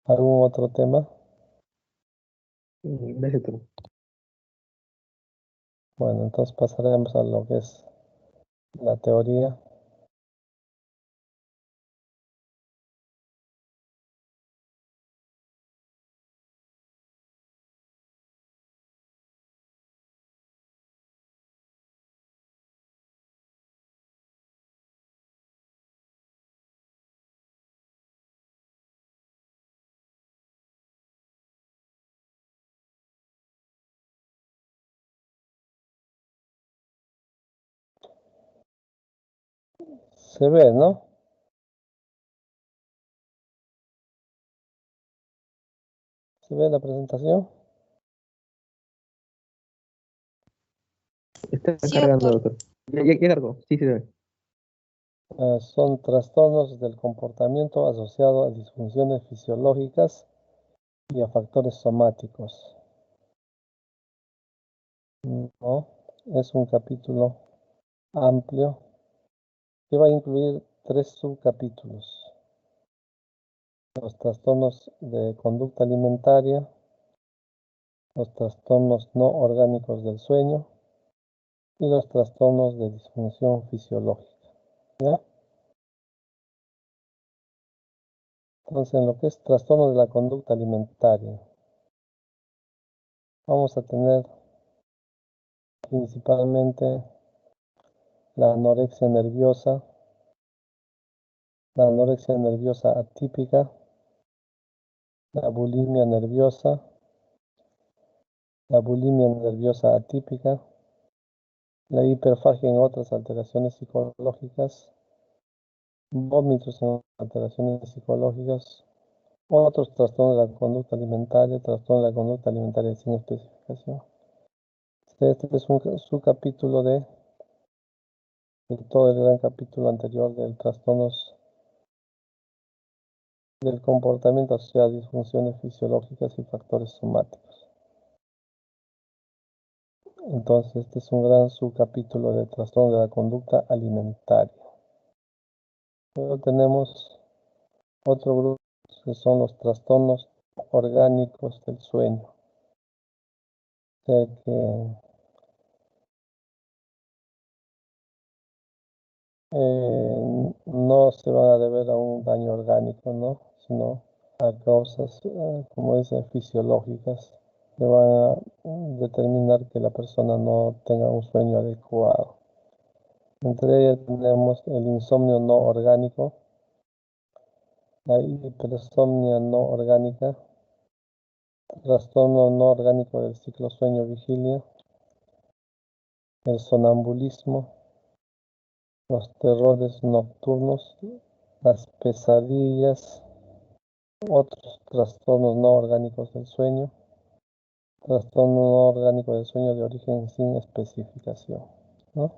¿Algún otro tema? Dale tú. Bueno, entonces pasaremos a lo que es la teoría. Se ve, ¿no? ¿Se ve la presentación? Está Sí, cargando, doctor. doctor. Ya cargó. Sí, sí, se ve. Son trastornos del comportamiento asociado a disfunciones fisiológicas y a factores somáticos. ¿No? Es un capítulo amplio que va a incluir 3 subcapítulos. Los trastornos de conducta alimentaria, los trastornos no orgánicos del sueño y los trastornos de disfunción fisiológica. ¿Ya? Entonces, en lo que es trastorno de la conducta alimentaria, vamos a tener principalmente la anorexia nerviosa atípica, la bulimia nerviosa atípica, la hiperfagia en otras alteraciones psicológicas, vómitos en alteraciones psicológicas, otros trastornos de la conducta alimentaria, trastorno de la conducta alimentaria sin especificación. Este es un subcapítulo de todo el gran capítulo anterior del trastornos del comportamiento asociado a disfunciones fisiológicas y factores somáticos. Entonces, este es un gran subcapítulo de trastorno de la conducta alimentaria. Luego tenemos otro grupo que son los trastornos orgánicos del sueño. O sea que no se van a deber a un daño orgánico, ¿no? Sino a causas, como dicen, fisiológicas que van a determinar que la persona no tenga un sueño adecuado. Entre ellas tenemos el insomnio no orgánico, la hipersomnia no orgánica, trastorno no orgánico del ciclo sueño-vigilia, el sonambulismo, los terrores nocturnos, las pesadillas, otros trastornos no orgánicos del sueño, trastorno no orgánico del sueño de origen sin especificación, ¿no?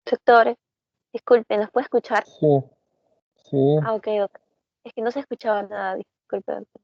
Doctor, disculpe, ¿nos puede escuchar? Sí, sí. Ah, ok, ok. Es que no se escuchaba nada, disculpe, doctor.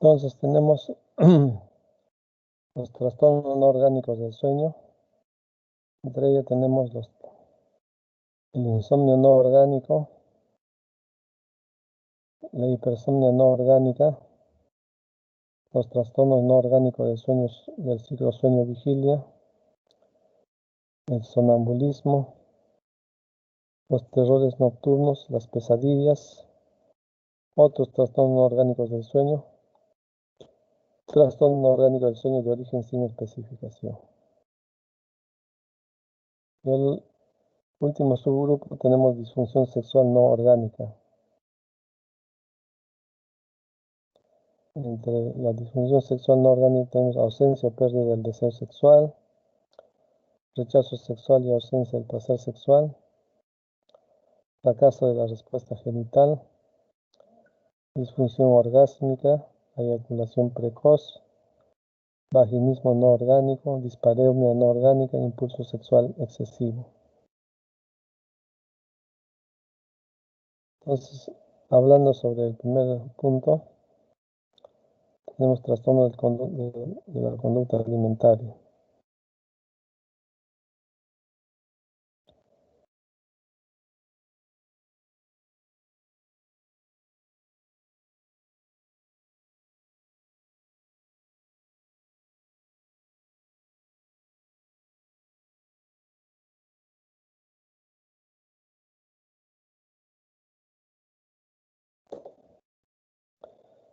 Entonces tenemos los trastornos no orgánicos del sueño. Entre ellos tenemos el insomnio no orgánico, la hipersomnia no orgánica, los trastornos no orgánicos del ciclo sueño-vigilia, el sonambulismo, los terrores nocturnos, las pesadillas, otros trastornos no orgánicos del sueño, trastorno no orgánico del sueño de origen sin especificación. Y el último subgrupo tenemos disfunción sexual no orgánica. Entre la disfunción sexual no orgánica tenemos ausencia o pérdida del deseo sexual, rechazo sexual y ausencia del placer sexual, fracaso de la respuesta genital, disfunción orgásmica, eyaculación precoz, vaginismo no orgánico, dispareunia no orgánica, impulso sexual excesivo. Entonces, hablando sobre el primer punto, tenemos trastorno de la conducta alimentaria.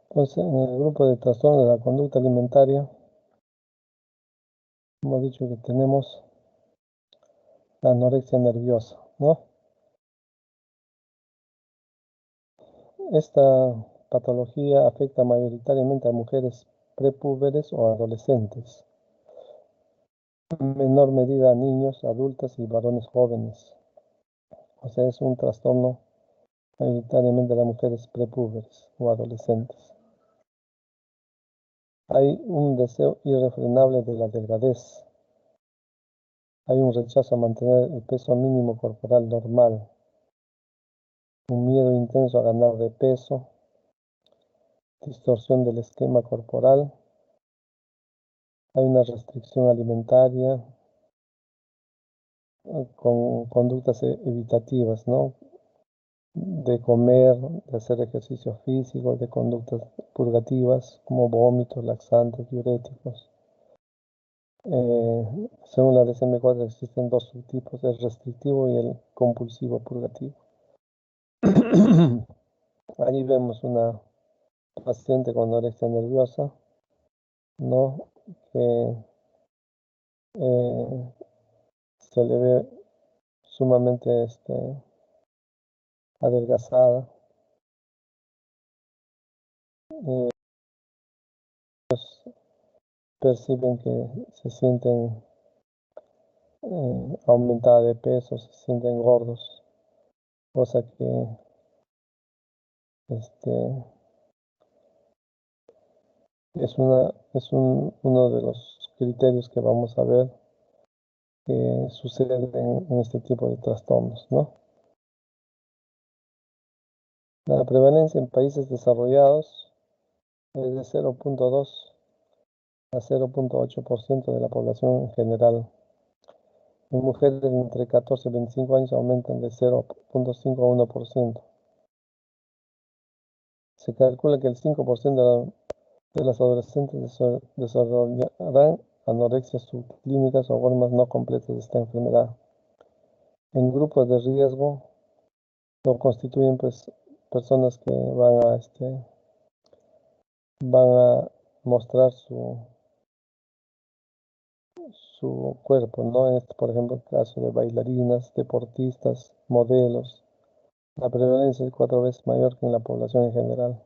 Entonces, en el grupo de trastorno de la conducta alimentaria, hemos dicho que tenemos la anorexia nerviosa, ¿no? Esta patología afecta mayoritariamente a mujeres prepúberes o adolescentes, en menor medida a niños, adultas y varones jóvenes. O sea, es un trastorno mayoritariamente de las mujeres prepúberes o adolescentes. Hay un deseo irrefrenable de la delgadez. Hay un rechazo a mantener el peso mínimo corporal normal. Un miedo intenso a ganar de peso. Distorsión del esquema corporal. Hay una restricción alimentaria con conductas evitativas, ¿no? De comer, de hacer ejercicio físico, de conductas purgativas como vómitos, laxantes, diuréticos. Según la DSM-4 existen dos subtipos, el restrictivo y el compulsivo purgativo. Ahí vemos una paciente con anorexia nerviosa, ¿no? Que se le ve sumamente adelgazada. Perciben que se sienten aumentada de peso, se sienten gordos, cosa que es uno de los criterios que vamos a ver que sucede en este tipo de trastornos, ¿no? La prevalencia en países desarrollados es de 0.2 a 0.8% de la población en general. En mujeres entre 14 y 25 años aumentan de 0.5 a 1%. Se calcula que el 5% de las adolescentes desarrollarán anorexia subclínicas o formas no completas de esta enfermedad. En grupos de riesgo lo constituyen pues personas que van a mostrar su cuerpo, ¿no? Por ejemplo, el caso de bailarinas, deportistas, modelos. La prevalencia es 4 veces mayor que en la población en general.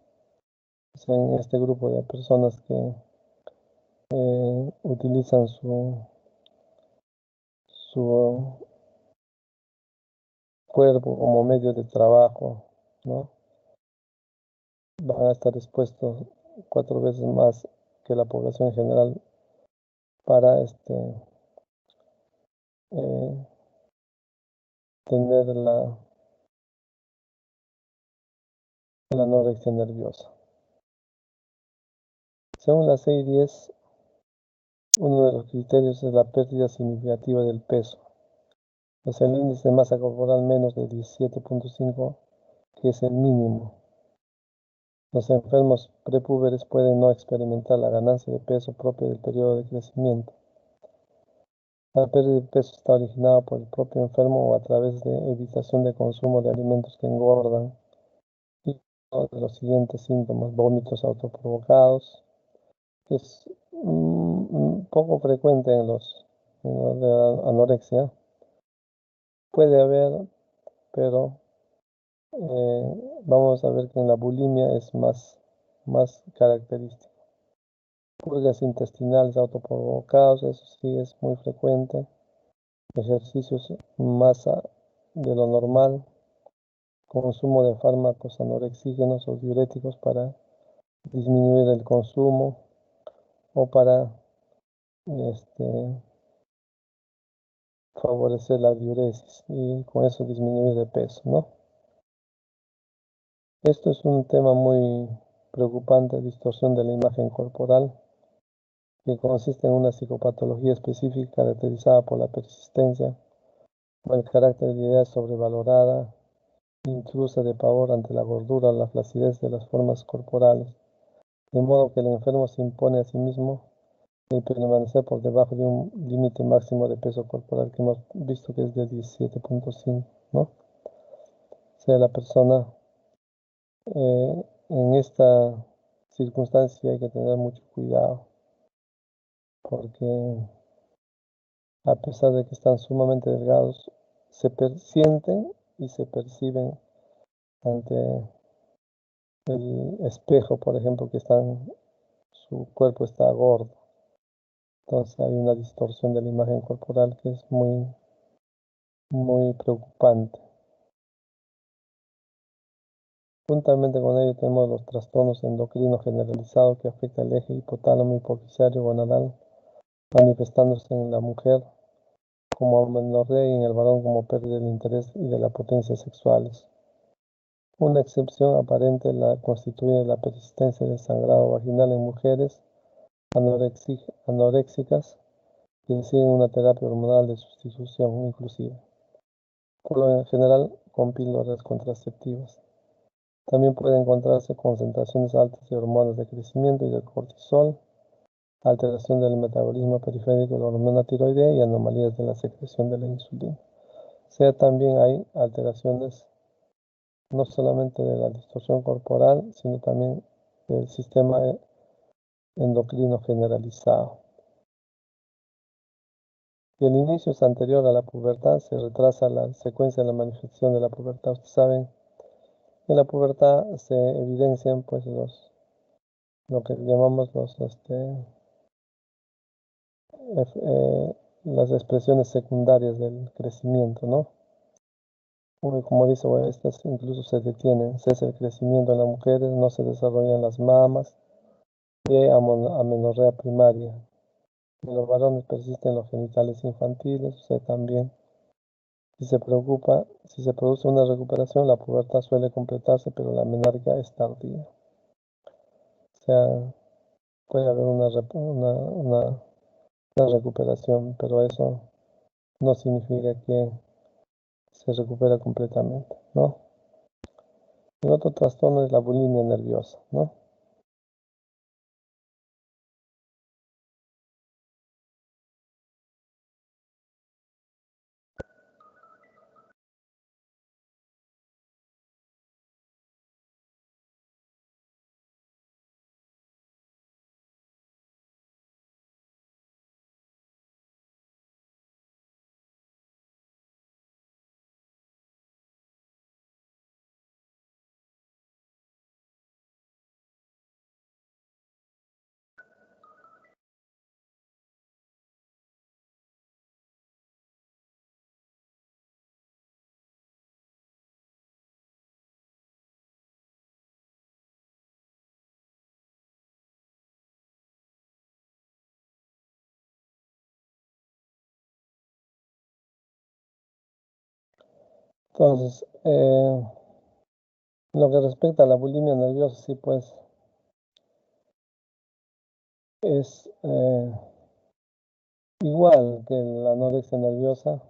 O sea, en este grupo de personas que utilizan su cuerpo como medio de trabajo, ¿no? Van a estar expuestos 4 veces más que la población en general para eh, tener la anorexia nerviosa. Según la 6.10, uno de los criterios es la pérdida significativa del peso. Es el índice de masa corporal menos de 17.5, que es el mínimo. Los enfermos prepúberes pueden no experimentar la ganancia de peso propia del periodo de crecimiento. La pérdida de peso está originada por el propio enfermo o a través de evitación de consumo de alimentos que engordan y uno de los siguientes síntomas: vómitos autoprovocados, que es poco frecuente en los de anorexia. Puede haber, pero vamos a ver que en la bulimia es más característico. Purgas intestinales autoprovocados, eso sí es muy frecuente. Ejercicios más de lo normal. Consumo de fármacos anorexígenos o diuréticos para disminuir el consumo o para favorecer la diuresis y con eso disminuir de peso, ¿no? Esto es un tema muy preocupante: distorsión de la imagen corporal, que consiste en una psicopatología específica caracterizada por la persistencia o el carácter de idea sobrevalorada, intrusa de pavor ante la gordura o la flacidez de las formas corporales, de modo que el enfermo se impone a sí mismo el permanecer por debajo de un límite máximo de peso corporal que hemos visto que es de 17.5, ¿no? O sea, la persona en esta circunstancia hay que tener mucho cuidado, porque a pesar de que están sumamente delgados, se sienten y se perciben ante el espejo, por ejemplo, que su cuerpo está gordo. Entonces hay una distorsión de la imagen corporal que es muy preocupante. Juntamente con ello tenemos los trastornos endocrinos generalizados que afectan el eje hipotálamo hipofisario gonadal, manifestándose en la mujer como amenorrea y en el varón como pérdida del interés y de la potencia sexuales. Una excepción aparente la constituye la persistencia del sangrado vaginal en mujeres anoréxicas que siguen una terapia hormonal de sustitución inclusive, por lo general con píldoras contraceptivas. También puede encontrarse concentraciones altas de hormonas de crecimiento y de cortisol, alteración del metabolismo periférico de la hormona tiroidea y anomalías de la secreción de la insulina. O sea, también hay alteraciones no solamente de la distorsión corporal, sino también del sistema endocrino generalizado. Si el inicio es anterior a la pubertad, se retrasa la secuencia de la manifestación de la pubertad. Ustedes saben que en la pubertad se evidencian pues lo que llamamos las expresiones secundarias del crecimiento, ¿no? Como dice, bueno, estas incluso se detienen, cesa el crecimiento en las mujeres, no se desarrollan las mamas y hay amenorrea primaria. En los varones persisten los genitales infantiles. O sea, también si se produce una recuperación, la pubertad suele completarse, pero la menarquia es tardía. O sea, puede haber una recuperación, pero eso no significa que se recupera completamente, ¿no? El otro trastorno es la bulimia nerviosa, ¿no? Entonces, lo que respecta a la bulimia nerviosa, sí, pues es igual que la anorexia nerviosa.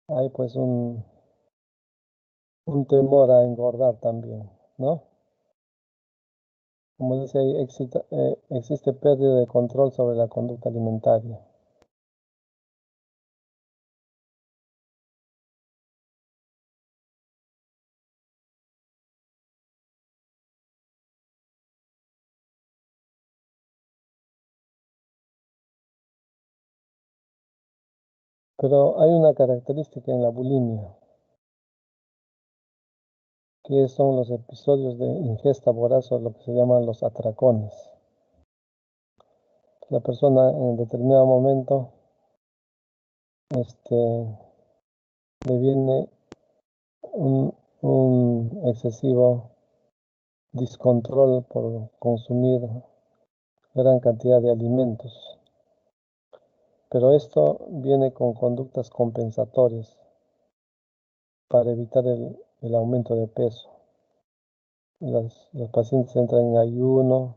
Hay pues un temor a engordar también, ¿no? Como dice ahí, existe pérdida de control sobre la conducta alimentaria. Pero hay una característica en la bulimia, que son los episodios de ingesta voraz o lo que se llaman los atracones. La persona en determinado momento le viene un excesivo descontrol por consumir gran cantidad de alimentos. Pero esto viene con conductas compensatorias para evitar el aumento de peso. Los pacientes entran en ayuno,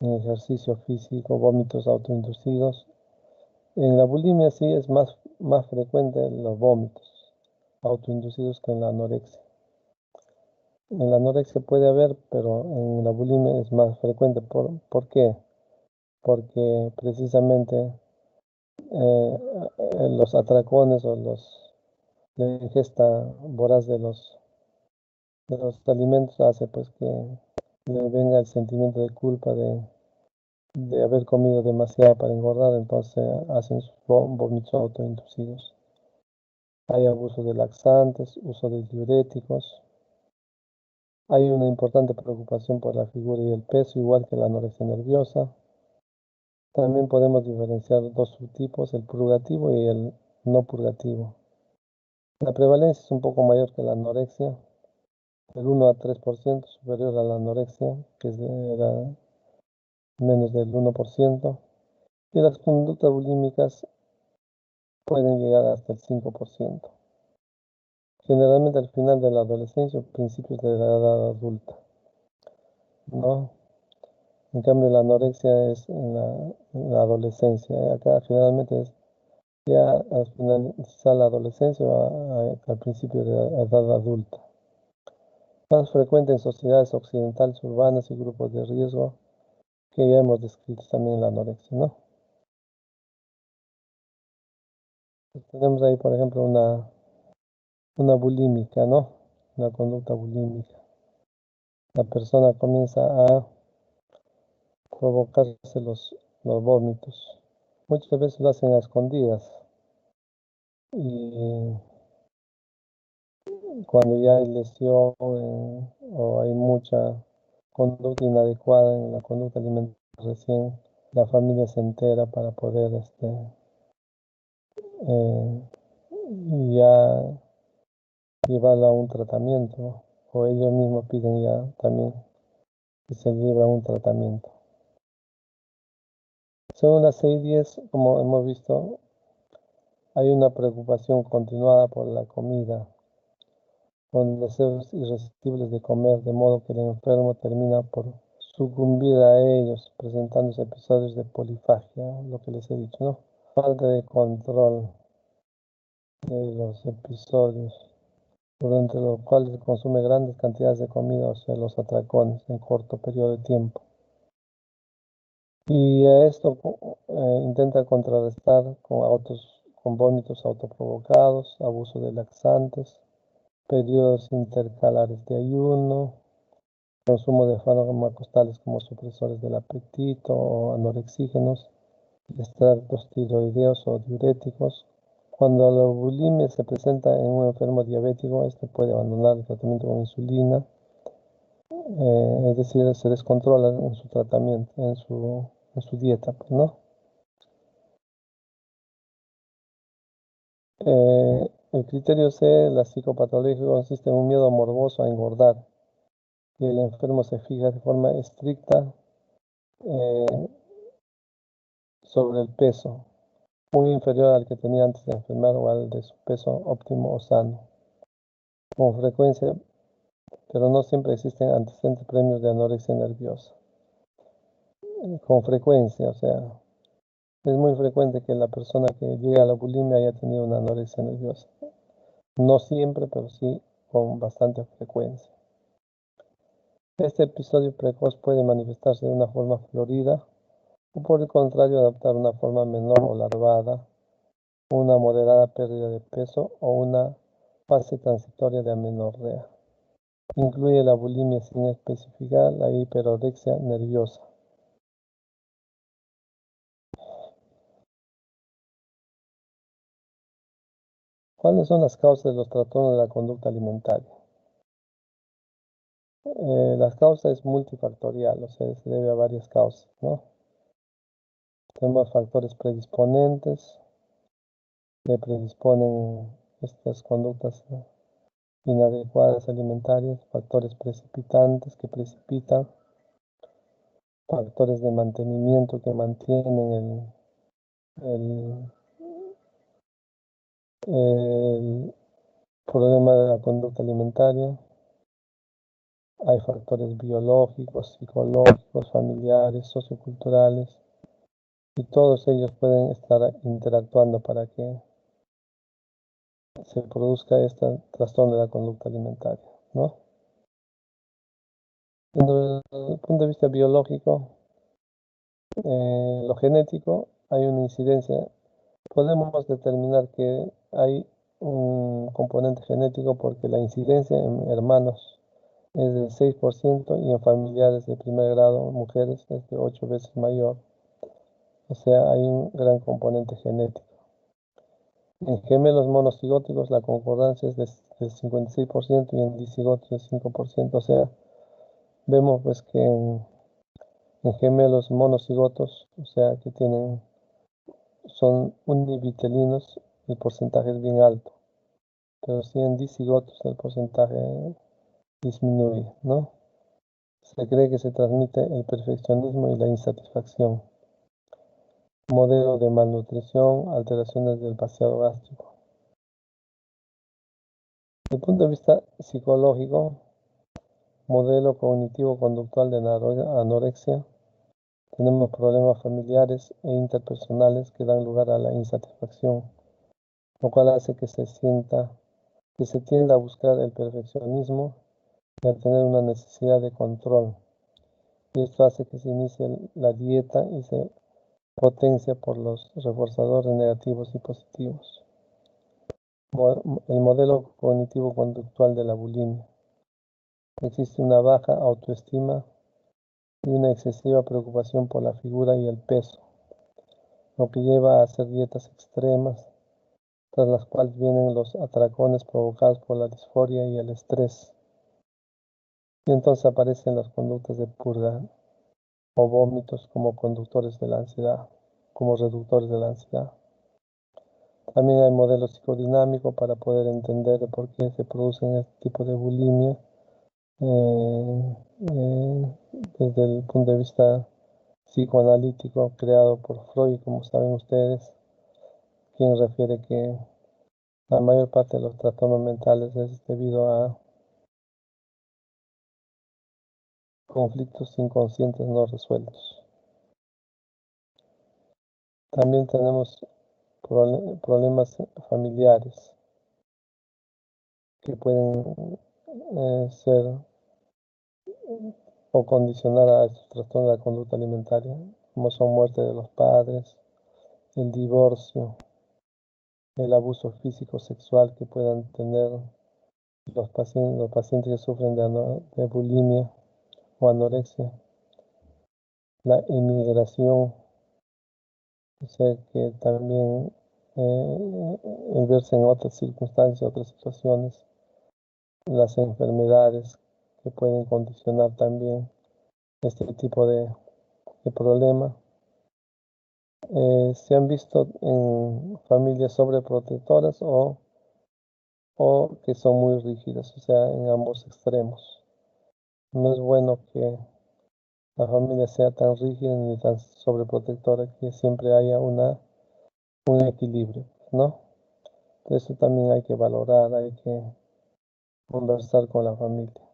en ejercicio físico, vómitos autoinducidos. En la bulimia sí es más frecuente los vómitos autoinducidos que en la anorexia. En la anorexia puede haber, pero en la bulimia es más frecuente. ¿Por qué? Porque precisamente los atracones o la ingesta voraz de los alimentos hace pues que le venga el sentimiento de culpa de haber comido demasiado para engordar, entonces hacen sus vómitos autoinducidos. Hay abuso de laxantes, uso de diuréticos. Hay una importante preocupación por la figura y el peso, igual que la anorexia nerviosa. También podemos diferenciar dos subtipos, el purgativo y el no purgativo. La prevalencia es un poco mayor que la anorexia, del 1 a 3% superior a la anorexia, que era menos del 1%, y las conductas bulímicas pueden llegar hasta el 5%. Generalmente al final de la adolescencia o principios de la edad adulta, ¿no? En cambio, la anorexia es en la adolescencia. Acá generalmente es ya al finalizar la adolescencia o al principio de la edad adulta. Más frecuente en sociedades occidentales urbanas y grupos de riesgo que ya hemos descrito también en la anorexia, ¿no? Tenemos ahí, por ejemplo, una bulímica, ¿no? Una conducta bulímica. La persona comienza a provocarse los vómitos. Muchas veces lo hacen a escondidas. Y cuando ya hay lesión o hay mucha conducta inadecuada en la conducta alimentaria, recién la familia se entera para poder eh, ya llevarla a un tratamiento, o ellos mismos piden ya también que se lleve a un tratamiento. Según la 610, como hemos visto, hay una preocupación continuada por la comida, con deseos irresistibles de comer, de modo que el enfermo termina por sucumbir a ellos, presentándose episodios de polifagia, lo que les he dicho, ¿no? Falta de control de los episodios, durante los cuales se consume grandes cantidades de comida, o sea, los atracones, en corto periodo de tiempo. Y a esto intenta contrarrestar con vómitos autoprovocados, abuso de laxantes, periodos intercalares de ayuno, consumo de fármacos tales como supresores del apetito o anorexígenos, extractos tiroideos o diuréticos. Cuando la bulimia se presenta en un enfermo diabético, este puede abandonar el tratamiento con insulina, es decir, se descontrola en su tratamiento, en su dieta, pues, ¿no? El criterio C, la psicopatología, consiste en un miedo morboso a engordar, y el enfermo se fija de forma estricta sobre el peso, muy inferior al que tenía antes de enfermar o al de su peso óptimo o sano. Con frecuencia, pero no siempre existen antecedentes premios de anorexia nerviosa. con frecuencia, o sea, es muy frecuente que la persona que llega a la bulimia haya tenido una anorexia nerviosa. No siempre, pero sí con bastante frecuencia. Este episodio precoz puede manifestarse de una forma florida o por el contrario adoptar una forma menor o larvada, una moderada pérdida de peso o una fase transitoria de amenorrea. Incluye la bulimia sin especificar la hiperorexia nerviosa. ¿Cuáles son las causas de los trastornos de la conducta alimentaria? Las causas es multifactorial, o sea, se debe a varias causas, ¿no? Tenemos factores predisponentes que predisponen estas conductas inadecuadas alimentarias, factores precipitantes que precipitan, factores de mantenimiento que mantienen el problema de la conducta alimentaria. Hay factores biológicos, psicológicos, familiares, socioculturales, y todos ellos pueden estar interactuando para que se produzca este trastorno de la conducta alimentaria, ¿no? Desde el punto de vista biológico, lo genético, hay una incidencia. Podemos determinar que hay un componente genético porque la incidencia en hermanos es del 6% y en familiares de primer grado, mujeres, es de 8 veces mayor. O sea, hay un gran componente genético. En gemelos monocigóticos la concordancia es del 56% y en dicigotos de 5%. O sea, vemos pues que en gemelos monocigotos, o sea, que son univitelinos, el porcentaje es bien alto. Pero si en dicigotos el porcentaje disminuye, ¿no? Se cree que se transmite el perfeccionismo y la insatisfacción. Modelo de malnutrición, alteraciones del vaciado gástrico. Desde el punto de vista psicológico, modelo cognitivo-conductual de anorexia, tenemos problemas familiares e interpersonales que dan lugar a la insatisfacción, lo cual hace que se tienda a buscar el perfeccionismo y a tener una necesidad de control. Y esto hace que se inicie la dieta y se potencia por los reforzadores negativos y positivos. El modelo cognitivo-conductual de la bulimia. Existe una baja autoestima y una excesiva preocupación por la figura y el peso, lo que lleva a hacer dietas extremas, tras las cuales vienen los atracones provocados por la disforia y el estrés. Y entonces aparecen las conductas de purga o vómitos como conductores de la ansiedad, como reductores de la ansiedad. También hay modelos psicodinámicos para poder entender por qué se producen este tipo de bulimia desde el punto de vista psicoanalítico creado por Freud, como saben ustedes, quien refiere que la mayor parte de los trastornos mentales es debido a conflictos inconscientes no resueltos. También tenemos problemas familiares que pueden ser o condicionar a estos trastornos de la conducta alimentaria, como son muerte de los padres, el divorcio, el abuso físico sexual que puedan tener los pacientes que sufren de bulimia o anorexia, la emigración, o sea que también el verse en otras circunstancias, otras situaciones, las enfermedades que pueden condicionar también este tipo de problema. Se han visto en familias sobreprotectoras o que son muy rígidas, o sea, en ambos extremos. No es bueno que la familia sea tan rígida ni tan sobreprotectora, que siempre haya un equilibrio, ¿no? Eso también hay que valorar, hay que conversar con la familia.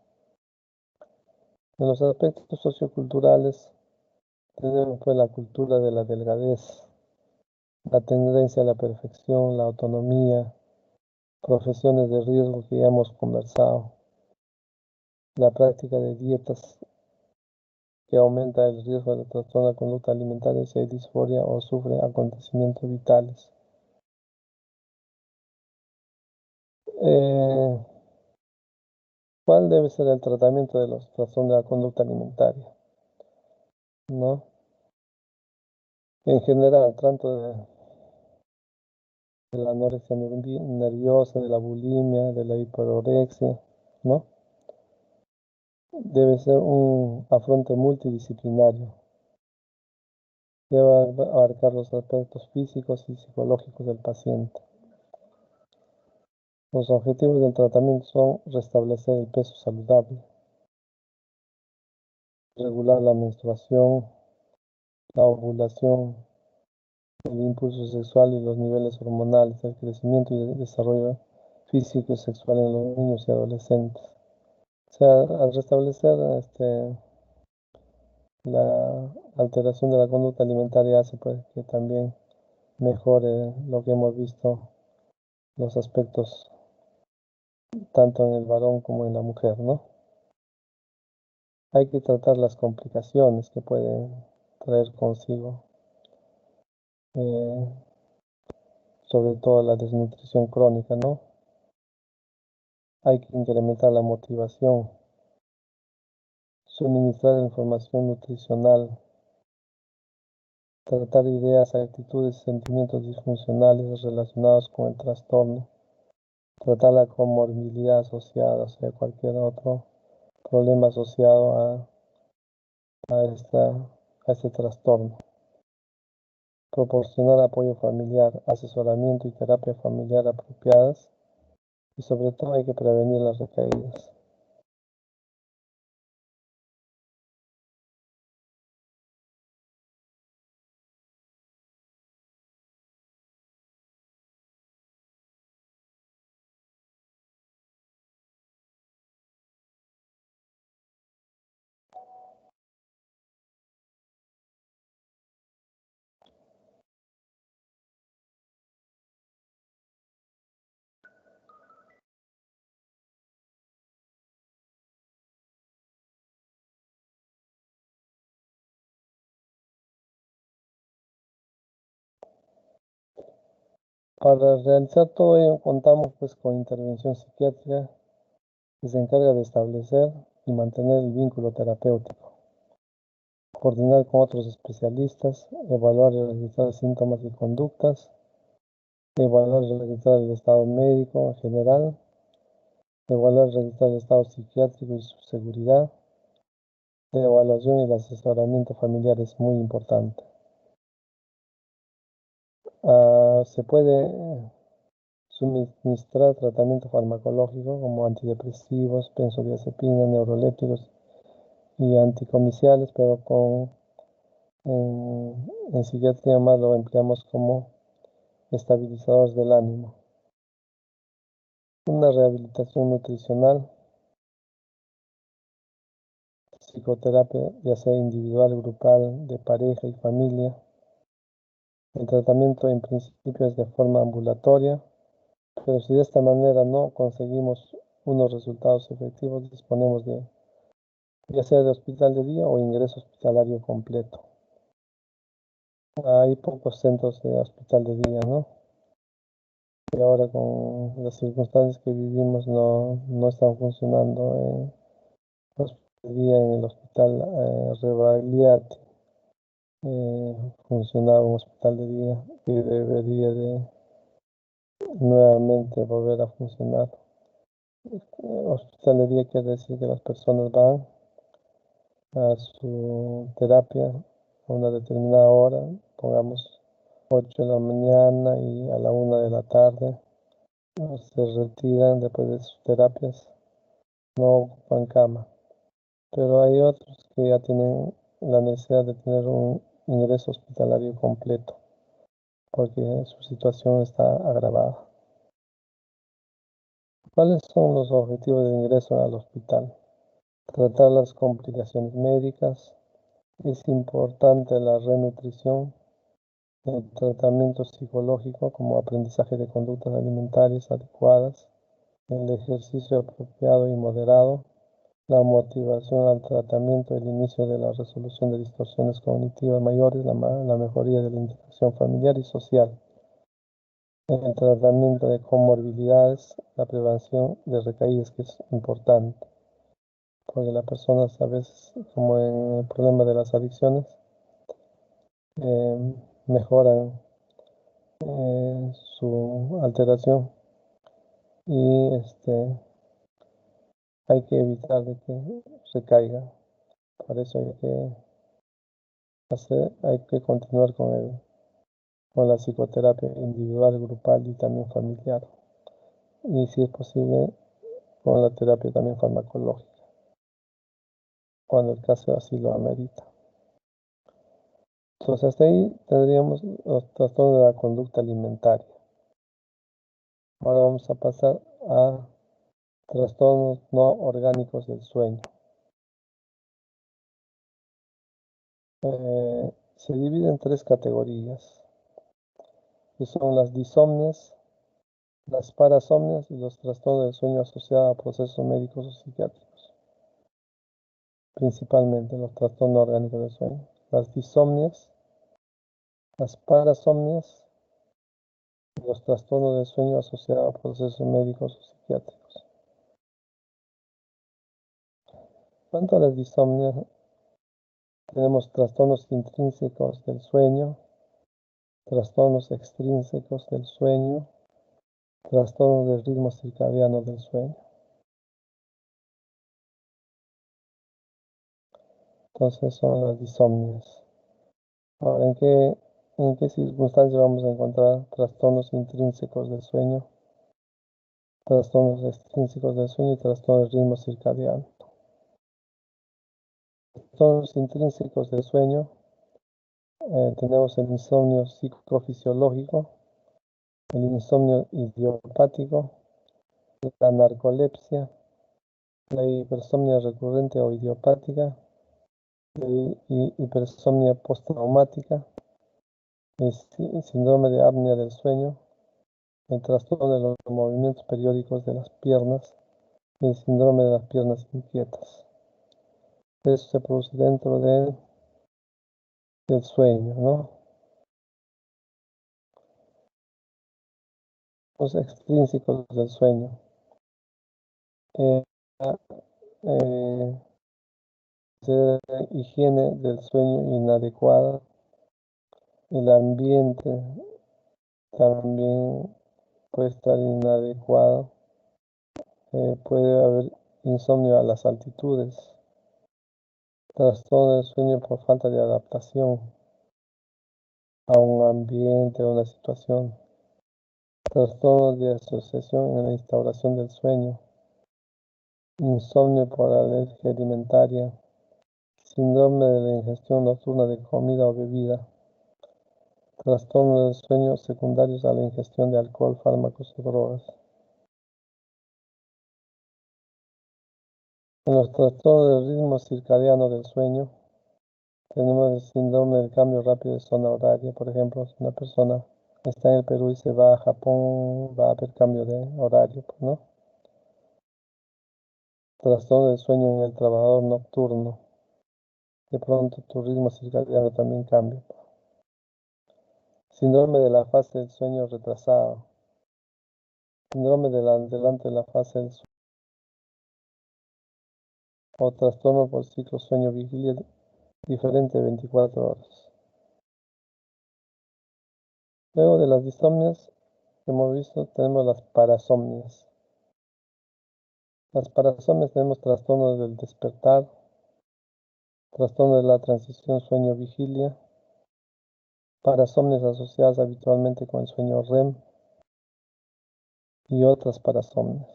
En los aspectos socioculturales Tenemos pues la cultura de la delgadez, la tendencia a la perfección, la autonomía, profesiones de riesgo que ya hemos conversado, la práctica de dietas que aumenta el riesgo de trastorno de la conducta alimentaria si hay disforia o sufre acontecimientos vitales. ¿Cuál debe ser el tratamiento de los trastornos de la conducta alimentaria? ¿No? En general, tanto de la anorexia nerviosa, de la bulimia, de la hiperorexia, ¿no? Debe ser un afronte multidisciplinario. Debe abarcar los aspectos físicos y psicológicos del paciente. Los objetivos del tratamiento son restablecer el peso saludable, regular la menstruación, la ovulación, el impulso sexual y los niveles hormonales, el crecimiento y el desarrollo físico y sexual en los niños y adolescentes. O sea, al restablecer la alteración de la conducta alimentaria hace pues que también mejore lo que hemos visto, los aspectos tanto en el varón como en la mujer, ¿no? Hay que tratar las complicaciones que pueden traer consigo, sobre todo la desnutrición crónica, ¿no? Hay que incrementar la motivación, suministrar información nutricional, tratar ideas, actitudes y sentimientos disfuncionales relacionados con el trastorno, tratar la comorbilidad asociada, o sea, cualquier otro problema asociado a este trastorno. Proporcionar apoyo familiar, asesoramiento y terapia familiar apropiadas y sobre todo hay que prevenir las recaídas. Para realizar todo ello contamos pues con intervención psiquiátrica que se encarga de establecer y mantener el vínculo terapéutico, coordinar con otros especialistas, evaluar y registrar síntomas y conductas, evaluar y registrar el estado médico en general, evaluar y registrar el estado psiquiátrico y su seguridad. La evaluación y el asesoramiento familiar es muy importante. Se puede suministrar tratamiento farmacológico como antidepresivos, benzodiazepinas, neurolépticos y anticomiciales, pero en psiquiatría más lo empleamos como estabilizadores del ánimo. Una rehabilitación nutricional, psicoterapia, ya sea individual, grupal, de pareja y familia. El tratamiento en principio es de forma ambulatoria, pero si de esta manera no conseguimos unos resultados efectivos, disponemos de ya sea de hospital de día o ingreso hospitalario completo. Hay pocos centros de hospital de día, ¿no? Y ahora con las circunstancias que vivimos no están funcionando hospital de día en el hospital Rebagliati. Funcionaba un hospital de día y debería de nuevamente volver a funcionar. Hospital de día quiere decir que las personas van a su terapia a una determinada hora, pongamos 8 de la mañana y a la 1 de la tarde, se retiran después de sus terapias, no ocupan cama. Pero hay otros que ya tienen la necesidad de tener un ingreso hospitalario completo, porque su situación está agravada. ¿Cuáles son los objetivos de ingreso al hospital? Tratar las complicaciones médicas, Es importante la renutrición, el tratamiento psicológico como aprendizaje de conductas alimentarias adecuadas, el ejercicio apropiado y moderado, la motivación al tratamiento, el inicio de la resolución de distorsiones cognitivas mayores, la mejoría de la interacción familiar y social, el tratamiento de comorbilidades, la prevención de recaídas, que es importante, porque las personas a veces, como en el problema de las adicciones, mejoran su alteración y hay que evitar de que recaiga. Por eso hay que continuar con la psicoterapia individual, grupal y también familiar. Y si es posible, con la terapia también farmacológica, cuando el caso así lo amerita. Entonces hasta ahí tendríamos los trastornos de la conducta alimentaria. Ahora vamos a pasar a trastornos no orgánicos del sueño. Se divide en 3 categorías, que son las disomnias, las parasomnias y los trastornos del sueño asociados a procesos médicos o psiquiátricos. Principalmente los trastornos orgánicos del sueño. Las disomnias, las parasomnias y los trastornos del sueño asociados a procesos médicos o psiquiátricos. En cuanto a las disomnias, tenemos trastornos intrínsecos del sueño, trastornos extrínsecos del sueño, trastornos del ritmo circadiano del sueño. Entonces son las disomnias. Ahora, ¿en qué circunstancias vamos a encontrar trastornos intrínsecos del sueño, trastornos extrínsecos del sueño y trastornos del ritmo circadiano? Trastornos intrínsecos del sueño, tenemos el insomnio psicofisiológico, el insomnio idiopático, la narcolepsia, la hipersomnia recurrente o idiopática, la hipersomnia postraumática, el síndrome de apnea del sueño, el trastorno de los movimientos periódicos de las piernas y el síndrome de las piernas inquietas. Eso se produce dentro del sueño, ¿no? Los extrínsecos del sueño. Eh, higiene del sueño inadecuada, el ambiente también puede estar inadecuado, puede haber insomnio a las altitudes, trastorno del sueño por falta de adaptación a un ambiente o una situación, trastornos de asociación en la instauración del sueño, insomnio por alergia alimentaria, síndrome de la ingestión nocturna de comida o bebida, trastornos del sueño secundarios a la ingestión de alcohol, fármacos o drogas. En los trastornos del ritmo circadiano del sueño, tenemos el síndrome del cambio rápido de zona horaria. Por ejemplo, si una persona está en el Perú y se va a Japón, va a haber cambio de horario, ¿no? Trastorno del sueño en el trabajador nocturno. De pronto tu ritmo circadiano también cambia. Síndrome de la fase del sueño retrasado. Síndrome del adelanto de la fase del sueño. O trastorno por ciclo sueño-vigilia diferente de 24 horas. Luego de las disomnias que hemos visto, tenemos las parasomnias. Las parasomnias tenemos trastornos del despertar, trastorno de la transición sueño-vigilia, parasomnias asociadas habitualmente con el sueño REM y otras parasomnias.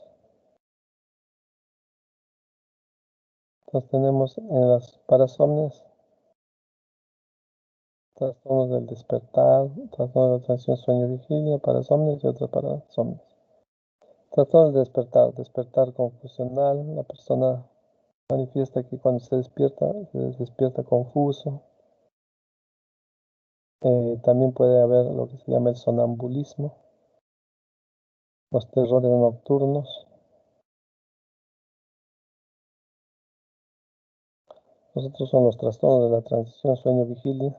Entonces tenemos en las parasomnias trastornos del despertar, trastorno de la transición sueño-vigilia, parasomnias y otras parasomnias. Trastorno del despertar, despertar confusional, la persona manifiesta que cuando se despierta confuso. También puede haber lo que se llama el sonambulismo, los terrores nocturnos. Los otros son los trastornos de la transición sueño-vigilia.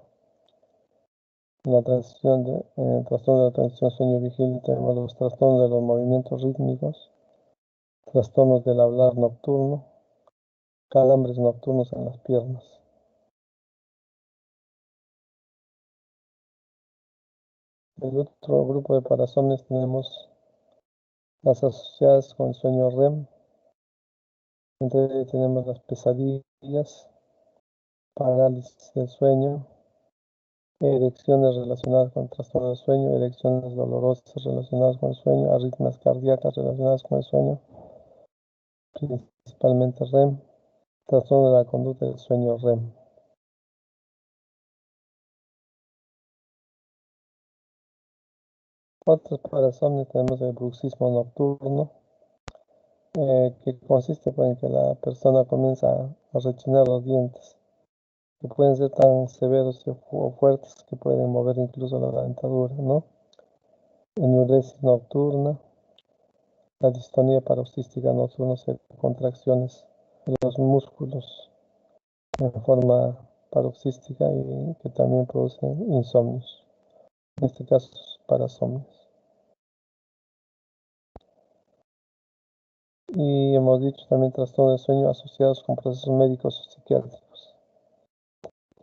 En el trastorno de la transición sueño-vigilia tenemos los trastornos de los movimientos rítmicos, trastornos del hablar nocturno, calambres nocturnos en las piernas. El otro grupo de parasomnias tenemos las asociadas con sueño REM. Entre ellas tenemos las pesadillas, parálisis del sueño, erecciones relacionadas con trastorno del sueño, erecciones dolorosas relacionadas con el sueño, arritmias cardíacas relacionadas con el sueño, principalmente REM, trastorno de la conducta del sueño REM. Otros parasomnios tenemos el bruxismo nocturno, que consiste en que la persona comienza a rechinar los dientes, que pueden ser tan severos o fuertes que pueden mover incluso la dentadura, ¿no? Enuresis nocturna, la distonía paroxística nocturna, contracciones de los músculos en forma paroxística y que también producen insomnios, en este caso parasomnios. Y hemos dicho también trastornos de sueño asociados con procesos médicos o psiquiátricos.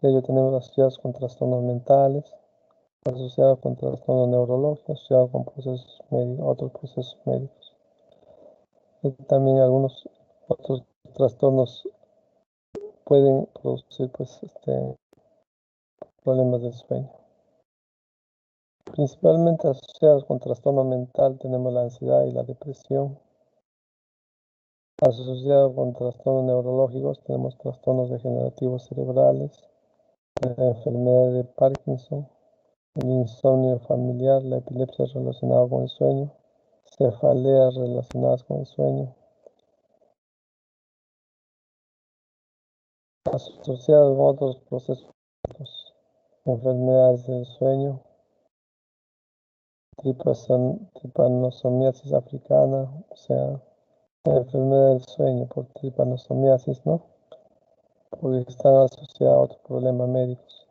De ello tenemos asociados con trastornos mentales, asociados con trastornos neurológicos, asociados con procesos médicos, otros procesos médicos. Y también algunos otros trastornos pueden producir problemas del sueño. Principalmente asociados con trastorno mental tenemos la ansiedad y la depresión. Asociados con trastornos neurológicos tenemos trastornos degenerativos cerebrales, la enfermedad de Parkinson, el insomnio familiar, la epilepsia relacionada con el sueño, cefaleas relacionadas con el sueño. Asociados con otros procesos, enfermedades del sueño, tripanosomiasis africana, o sea, la enfermedad del sueño por tripanosomiasis, ¿no? Porque están asociadas a otros problemas médicos.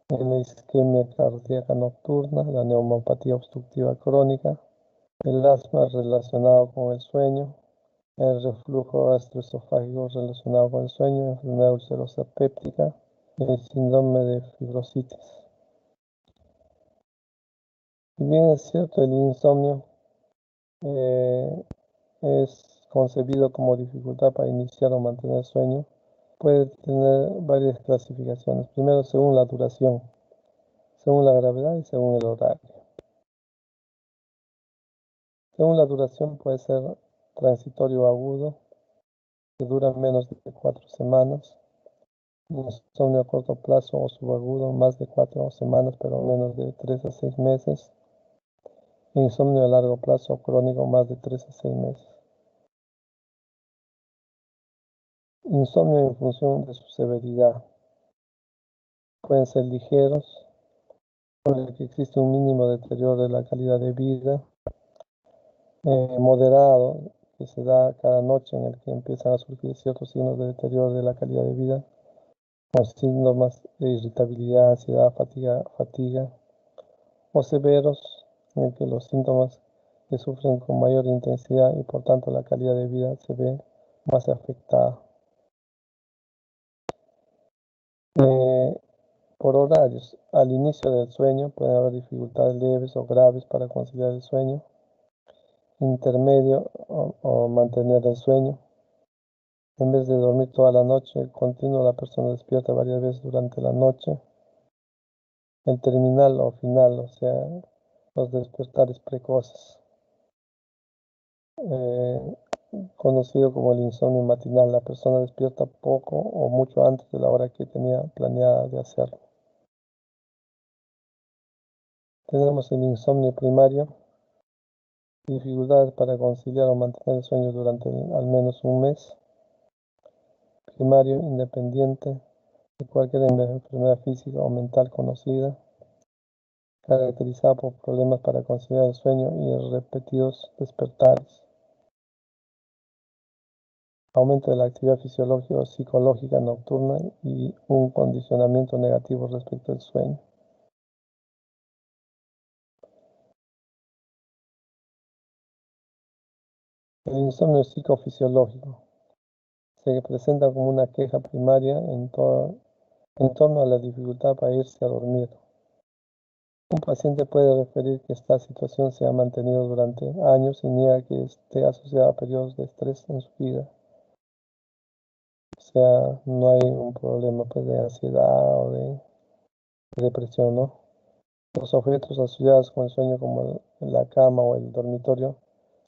La isquemia cardíaca nocturna, la neumopatía obstructiva crónica, el asma relacionado con el sueño, el reflujo gastroesofágico relacionado con el sueño, enfermedad ulcerosa péptica y el síndrome de fibrositis. Si bien es cierto, el insomnio es concebido como dificultad para iniciar o mantener sueño, puede tener varias clasificaciones. Primero, según la duración, según la gravedad y según el horario. Según la duración puede ser transitorio o agudo, que dura menos de 4 semanas. Insomnio a corto plazo o subagudo, más de 4 semanas, pero menos de 3 a 6 meses. Insomnio a largo plazo o crónico, más de 3 a 6 meses. Insomnio en función de su severidad. Pueden ser ligeros, con el que existe un mínimo deterioro de la calidad de vida, moderado, que se da cada noche en el que empiezan a surgir ciertos signos de deterioro de la calidad de vida, con síntomas de irritabilidad, ansiedad, fatiga, o severos, en el que los síntomas se sufren con mayor intensidad y por tanto la calidad de vida se ve más afectada. Por horarios, al inicio del sueño pueden haber dificultades leves o graves para conciliar el sueño, intermedio o mantener el sueño. En vez de dormir toda la noche continuo, la persona despierta varias veces durante la noche. El terminal o final, o sea, los despertares precoces, conocido como el insomnio matinal. La persona despierta poco o mucho antes de la hora que tenía planeada de hacerlo. Tenemos el insomnio primario, dificultades para conciliar o mantener el sueño durante al menos un mes. primario independiente de cualquier enfermedad física o mental conocida, caracterizada por problemas para conciliar el sueño y repetidos despertares. Aumento de la actividad fisiológica o psicológica nocturna y un condicionamiento negativo respecto al sueño. El insomnio psicofisiológico se presenta como una queja primaria en torno a la dificultad para irse a dormir. Un paciente puede referir que esta situación se ha mantenido durante años y niega que esté asociada a periodos de estrés en su vida. O sea, no hay un problema pues, de ansiedad o de depresión, ¿no? Los objetos asociados con el sueño como la cama o el dormitorio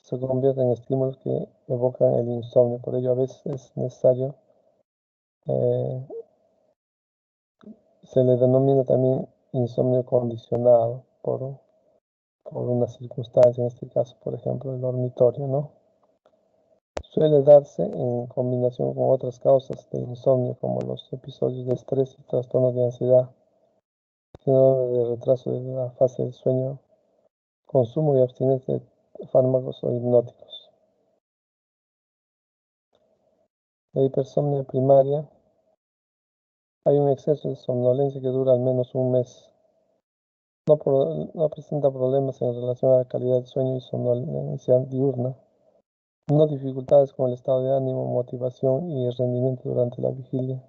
se convierten en estímulos que evocan el insomnio. Por ello a veces es necesario, se le denomina también insomnio condicionado por una circunstancia, en este caso, por ejemplo, el dormitorio, ¿no? Suele darse en combinación con otras causas de insomnio, como los episodios de estrés y trastornos de ansiedad, síndrome de retraso de la fase del sueño, consumo y abstinencia de fármacos o hipnóticos. La hipersomnia primaria. Hay un exceso de somnolencia que dura al menos un mes. No presenta problemas en relación a la calidad del sueño y somnolencia diurna. No dificultades con el estado de ánimo, motivación y rendimiento durante la vigilia.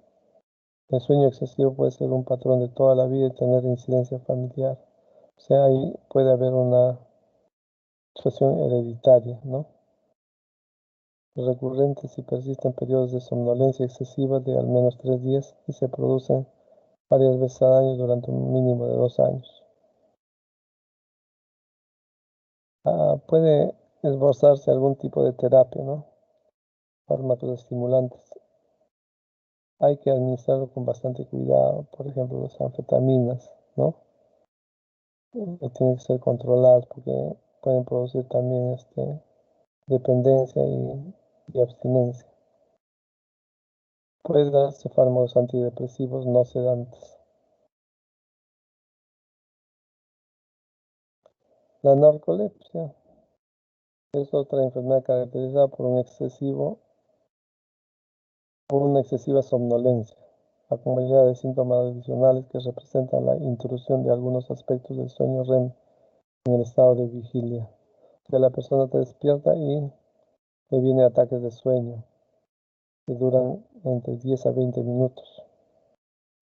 El sueño excesivo puede ser un patrón de toda la vida y tener incidencia familiar. O sea, ahí puede haber una situación hereditaria, ¿no? Recurrentes y persisten periodos de somnolencia excesiva de al menos 3 días y se producen varias veces al año durante un mínimo de 2 años. Puede esbozarse algún tipo de terapia, ¿no? Fármacos estimulantes. Hay que administrarlo con bastante cuidado, por ejemplo, las anfetaminas, ¿no? Tienen que ser controladas porque pueden producir también dependencia y abstinencia. Puede darse fármacos antidepresivos no sedantes. La narcolepsia es otra enfermedad caracterizada por una excesiva somnolencia, acompañada de síntomas adicionales que representan la intrusión de algunos aspectos del sueño REM en el estado de vigilia. Que la persona te despierta y le vienen ataques de sueño que duran entre 10 a 20 minutos.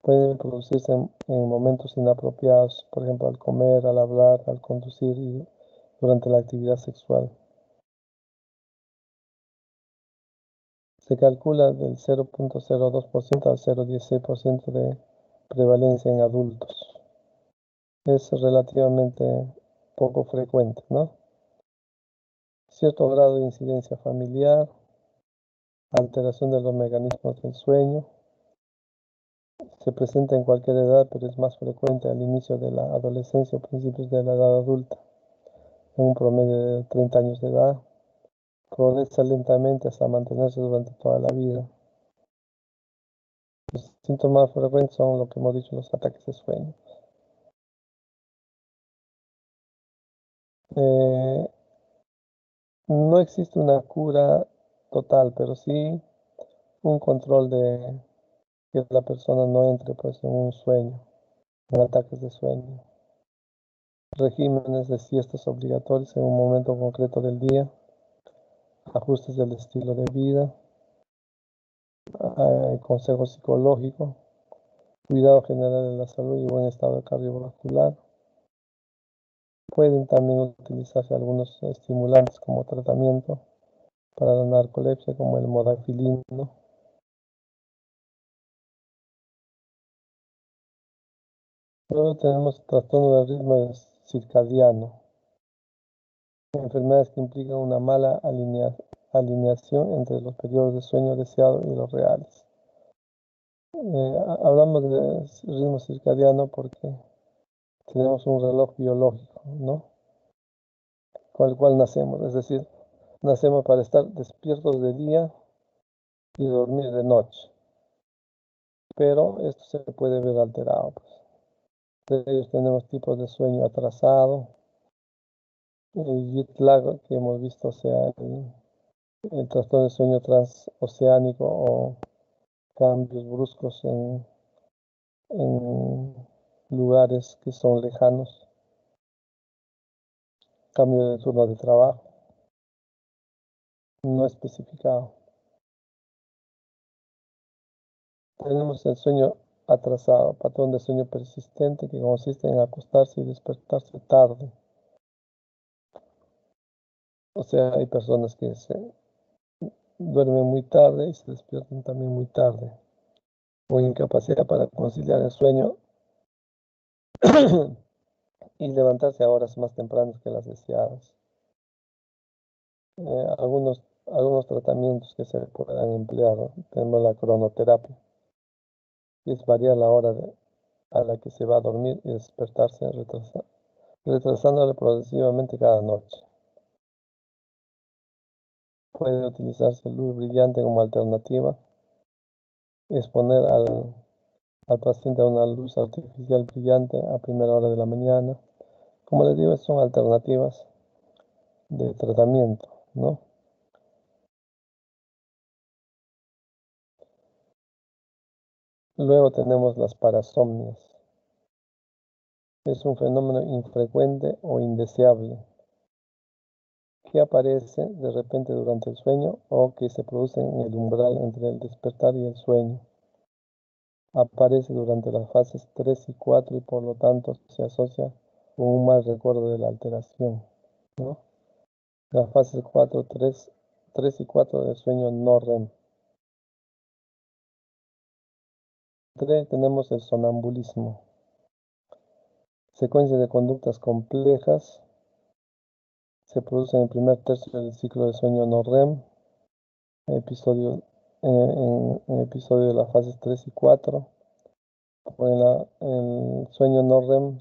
Pueden producirse en momentos inapropiados, por ejemplo, al comer, al hablar, al conducir y durante la actividad sexual. Se calcula del 0.02% al 0.16% de prevalencia en adultos. Es relativamente poco frecuente, ¿no? Cierto grado de incidencia familiar, alteración de los mecanismos del sueño. Se presenta en cualquier edad, pero es más frecuente al inicio de la adolescencia o principios de la edad adulta, en un promedio de 30 años de edad. Progresa lentamente hasta mantenerse durante toda la vida. Los síntomas más frecuentes son lo que hemos dicho, los ataques de sueño. No existe una cura total, pero sí un control de que la persona no entre pues, en un sueño, en ataques de sueño. Regímenes de siestas obligatorios en un momento concreto del día, ajustes del estilo de vida, consejo psicológico, cuidado general de la salud y buen estado cardiovascular. Pueden también utilizarse algunos estimulantes como tratamiento para la narcolepsia, como el modafinilo. Luego tenemos trastorno del ritmo circadiano, enfermedades que implican una mala alineación entre los periodos de sueño deseado y los reales. Hablamos de ritmo circadiano porque tenemos un reloj biológico, ¿no? Con el cual nacemos, es decir, nacemos para estar despiertos de día y dormir de noche. pero esto se puede ver alterado, pues. Entre ellos tenemos tipos de sueño atrasado, el jet lag que hemos visto, o sea, el trastorno de sueño transoceánico o cambios bruscos en lugares que son lejanos, cambio de turno de trabajo, no especificado. Tenemos el sueño atrasado, patrón de sueño persistente que consiste en acostarse y despertarse tarde. O sea, hay personas que se duermen muy tarde y se despiertan también muy tarde, o incapacidad para conciliar el sueño y levantarse a horas más tempranas que las deseadas. Algunos tratamientos que se puedan emplear, ¿no? Tenemos la cronoterapia, que es variar la hora a la que se va a dormir y despertarse, retrasándole progresivamente cada noche. Puede utilizarse luz brillante como alternativa, exponer al paciente a una luz artificial brillante a primera hora de la mañana. Como les digo, son alternativas de tratamiento, ¿no? Luego tenemos las parasomnias. Es un fenómeno infrecuente o indeseable que aparece de repente durante el sueño o que se produce en el umbral entre el despertar y el sueño. Aparece durante las fases 3 y 4 y por lo tanto se asocia con un mal recuerdo de la alteración, ¿no? Las fases 4, 3 y 4 del sueño no REM. Tenemos el sonambulismo. Secuencia de conductas complejas se produce en el primer tercio del ciclo de sueño no REM, en episodio de las fases 3 y 4. En el sueño no REM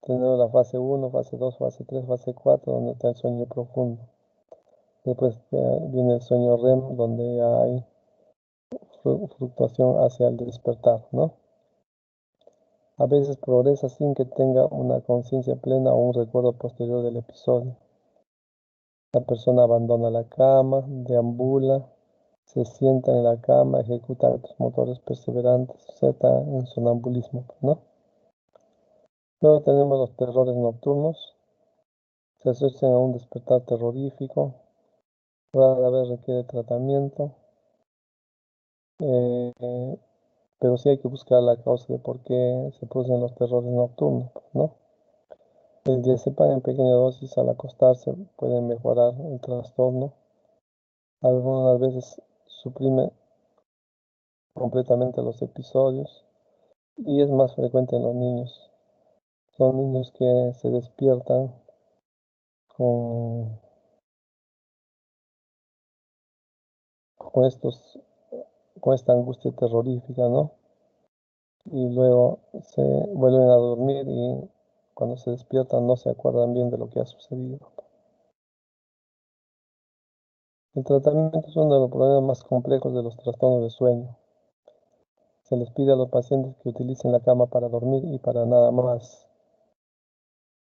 tenemos la fase 1, fase 2, fase 3, fase 4, donde está el sueño profundo. Después viene el sueño REM, donde ya hay fluctuación hacia el despertar, ¿no? A veces progresa sin que tenga una conciencia plena o un recuerdo posterior del episodio. La persona abandona la cama, deambula, se sienta en la cama, ejecuta actos motores perseverantes, está en sonambulismo, ¿no? Luego tenemos los terrores nocturnos. Se asocian a un despertar terrorífico, rara vez requiere tratamiento, pero sí hay que buscar la causa de por qué se producen los terrores nocturnos, ¿no? El diazepam en pequeña dosis al acostarse puede mejorar el trastorno. Algunas veces suprime completamente los episodios y es más frecuente en los niños. Son niños que se despiertan con, con con esta angustia terrorífica, ¿no? Y luego se vuelven a dormir y cuando se despiertan no se acuerdan bien de lo que ha sucedido. El tratamiento es uno de los problemas más complejos de los trastornos de sueño. Se les pide a los pacientes que utilicen la cama para dormir y para nada más.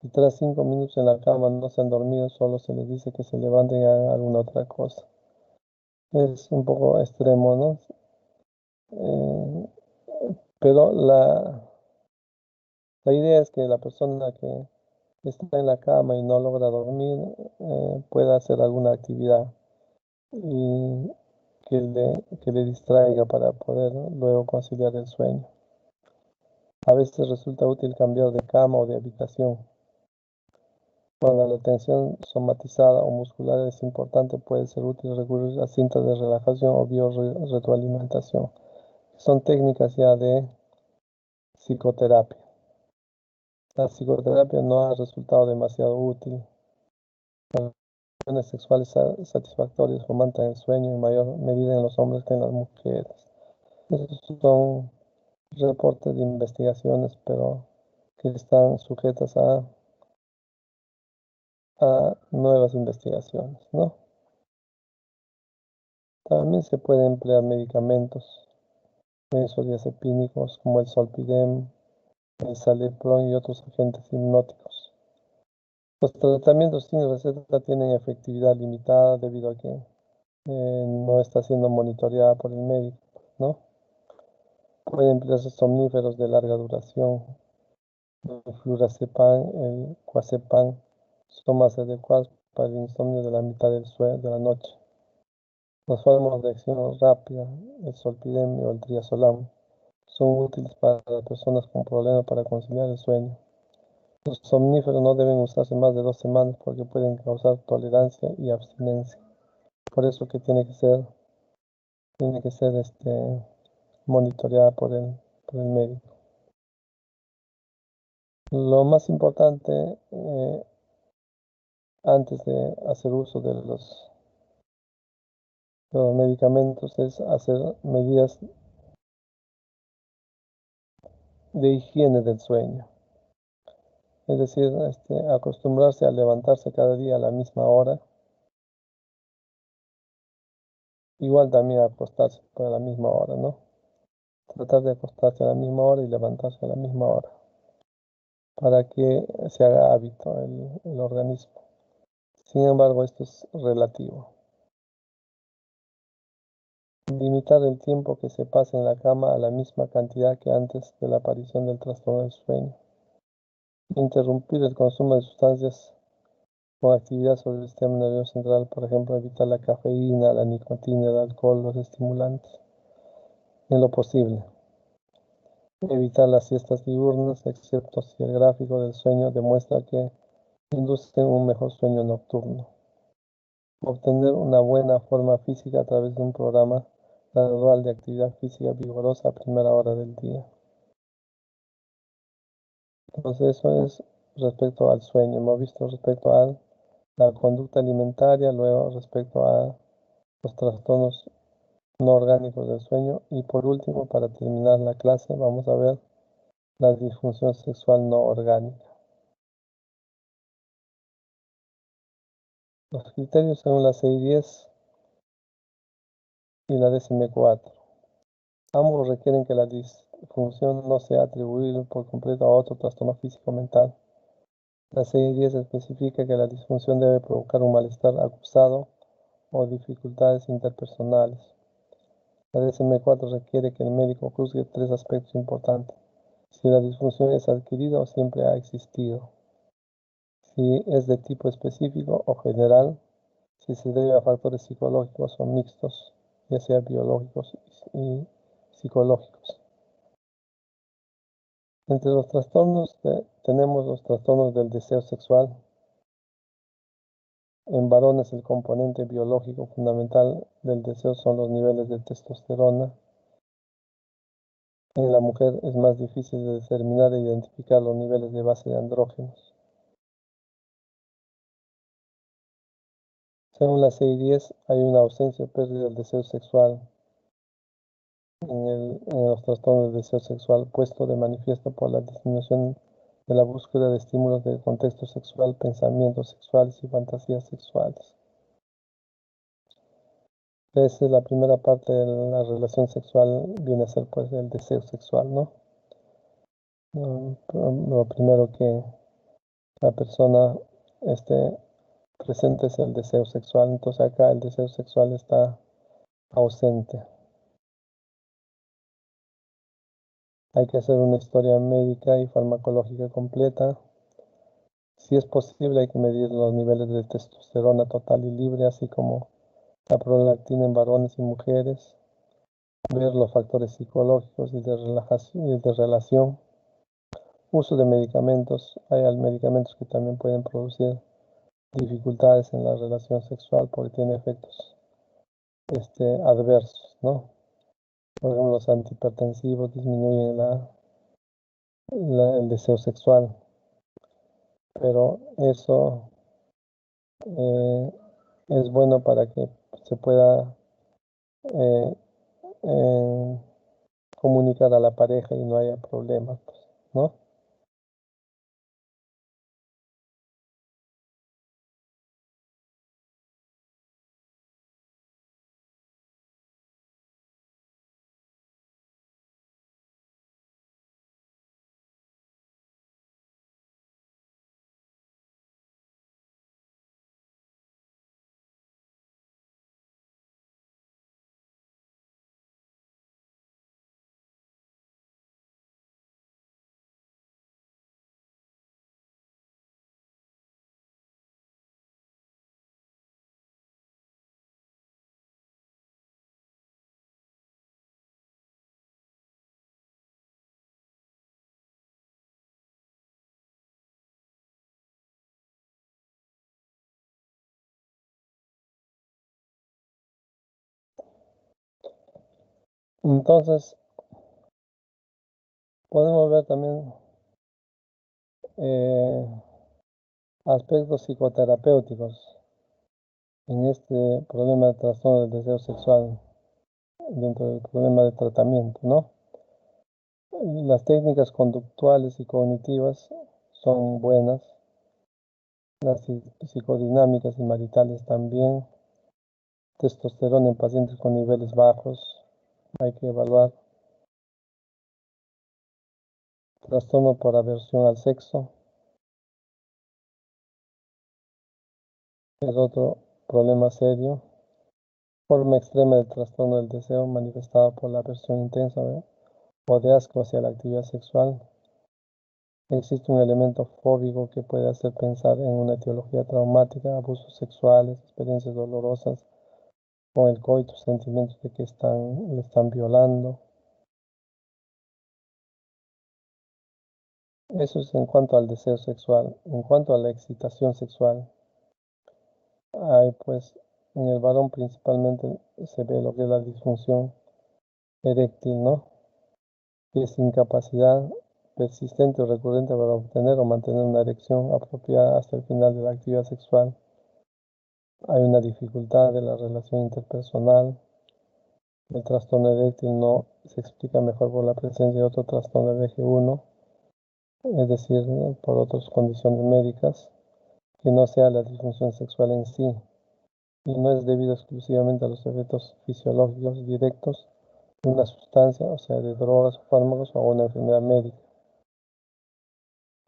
Si tras 5 minutos en la cama no se han dormido, solo se les dice que se levanten y hagan alguna otra cosa. Es un poco extremo, ¿no? Pero la idea es que la persona que está en la cama y no logra dormir pueda hacer alguna actividad y que le distraiga para poder luego conciliar el sueño. A veces resulta útil cambiar de cama o de habitación. Cuando la tensión somatizada o muscular es importante, puede ser útil recurrir a cintas de relajación o biorretroalimentación. Son técnicas ya de psicoterapia. La psicoterapia no ha resultado demasiado útil. Las relaciones sexuales satisfactorias fomentan el sueño en mayor medida en los hombres que en las mujeres. Estos son reportes de investigaciones, pero que están sujetas a nuevas investigaciones, ¿no? También se pueden emplear medicamentos benzodiazepínicos como el zolpidem, el citalopram y otros agentes hipnóticos. Los tratamientos sin receta tienen efectividad limitada debido a que no está siendo monitoreada por el médico, ¿no? Pueden emplearse somníferos de larga duración. El flurazepam, el clozapam son más adecuados para el insomnio de la mitad del sueño de la noche. Los fármacos de acción rápida, el zolpidem o el triazolam, son útiles para personas con problemas para conciliar el sueño. Los somníferos no deben usarse más de 2 semanas porque pueden causar tolerancia y abstinencia. Por eso que tiene que ser monitoreada por el médico. Lo más importante antes de hacer uso de los medicamentos es hacer medidas de higiene del sueño. Es decir, acostumbrarse a levantarse cada día a la misma hora. Igual también acostarse a la misma hora, ¿no? Tratar de acostarse a la misma hora y levantarse a la misma hora para que se haga hábito el organismo. Sin embargo, esto es relativo. Limitar el tiempo que se pasa en la cama a la misma cantidad que antes de la aparición del trastorno del sueño. Interrumpir el consumo de sustancias con actividad sobre el sistema nervioso central, por ejemplo, evitar la cafeína, la nicotina, el alcohol, los estimulantes, en lo posible. Evitar las siestas diurnas, excepto si el gráfico del sueño demuestra que inducen un mejor sueño nocturno. Obtener una buena forma física a través de un programa gradual de actividad física vigorosa a primera hora del día. Entonces eso es respecto al sueño. Hemos visto respecto a la conducta alimentaria, luego respecto a los trastornos no orgánicos del sueño y por último, para terminar la clase, vamos a ver la disfunción sexual no orgánica. Los criterios según la CI-10 y la DSM-4. Ambos requieren que la disfunción no sea atribuible por completo a otro trastorno físico-mental. La CI-10 especifica que la disfunción debe provocar un malestar acusado o dificultades interpersonales. La DSM-4 requiere que el médico juzgue 3 aspectos importantes: si la disfunción es adquirida o siempre ha existido, si es de tipo específico o general, si se debe a factores psicológicos o mixtos, ya sea biológicos y psicológicos. Entre los trastornos tenemos los trastornos del deseo sexual. En varones el componente biológico fundamental del deseo son los niveles de testosterona. En la mujer es más difícil de determinar e identificar los niveles de base de andrógenos. Según la CI-10, hay una ausencia o pérdida del deseo sexual en los trastornos del deseo sexual, puesto de manifiesto por la disminución de la búsqueda de estímulos del contexto sexual, pensamientos sexuales y fantasías sexuales. Esa es la primera parte de la relación sexual, viene a ser pues el deseo sexual, ¿no? Lo primero que la persona presente es el deseo sexual, entonces acá el deseo sexual está ausente. Hay que hacer una historia médica y farmacológica completa. Si es posible, hay que medir los niveles de testosterona total y libre, así como la prolactina en varones y mujeres, ver los factores psicológicos y de relajación y de relación. Uso de medicamentos. Hay medicamentos que también pueden producir dificultades en la relación sexual porque tienen efectos adversos, ¿no? Por ejemplo, los antihipertensivos disminuyen el deseo sexual, pero eso eh, es bueno para que se pueda eh, eh, comunicar a la pareja y no haya problemas, pues, ¿no? Entonces, podemos ver también aspectos psicoterapéuticos en este problema de trastorno del deseo sexual dentro del problema de tratamiento, ¿no? Las técnicas conductuales y cognitivas son buenas, las psicodinámicas y maritales también, testosterona en pacientes con niveles bajos, hay que evaluar, trastorno por aversión al sexo, es otro problema serio, forma extrema del trastorno del deseo manifestado por la aversión intensa, ¿verdad? O de asco hacia la actividad sexual. Existe un elemento fóbico que puede hacer pensar en una etiología traumática, abusos sexuales, experiencias dolorosas con el coito, sentimientos de que le están violando. Eso es en cuanto al deseo sexual. En cuanto a la excitación sexual, hay pues en el varón principalmente se ve lo que es la disfunción eréctil, ¿no? Que es incapacidad persistente o recurrente para obtener o mantener una erección apropiada hasta el final de la actividad sexual. Hay una dificultad de la relación interpersonal. El trastorno eréctil no se explica mejor por la presencia de otro trastorno del eje 1, es decir, por otras condiciones médicas, que no sea la disfunción sexual en sí, y no es debido exclusivamente a los efectos fisiológicos directos de una sustancia, o sea, de drogas o fármacos o una enfermedad médica.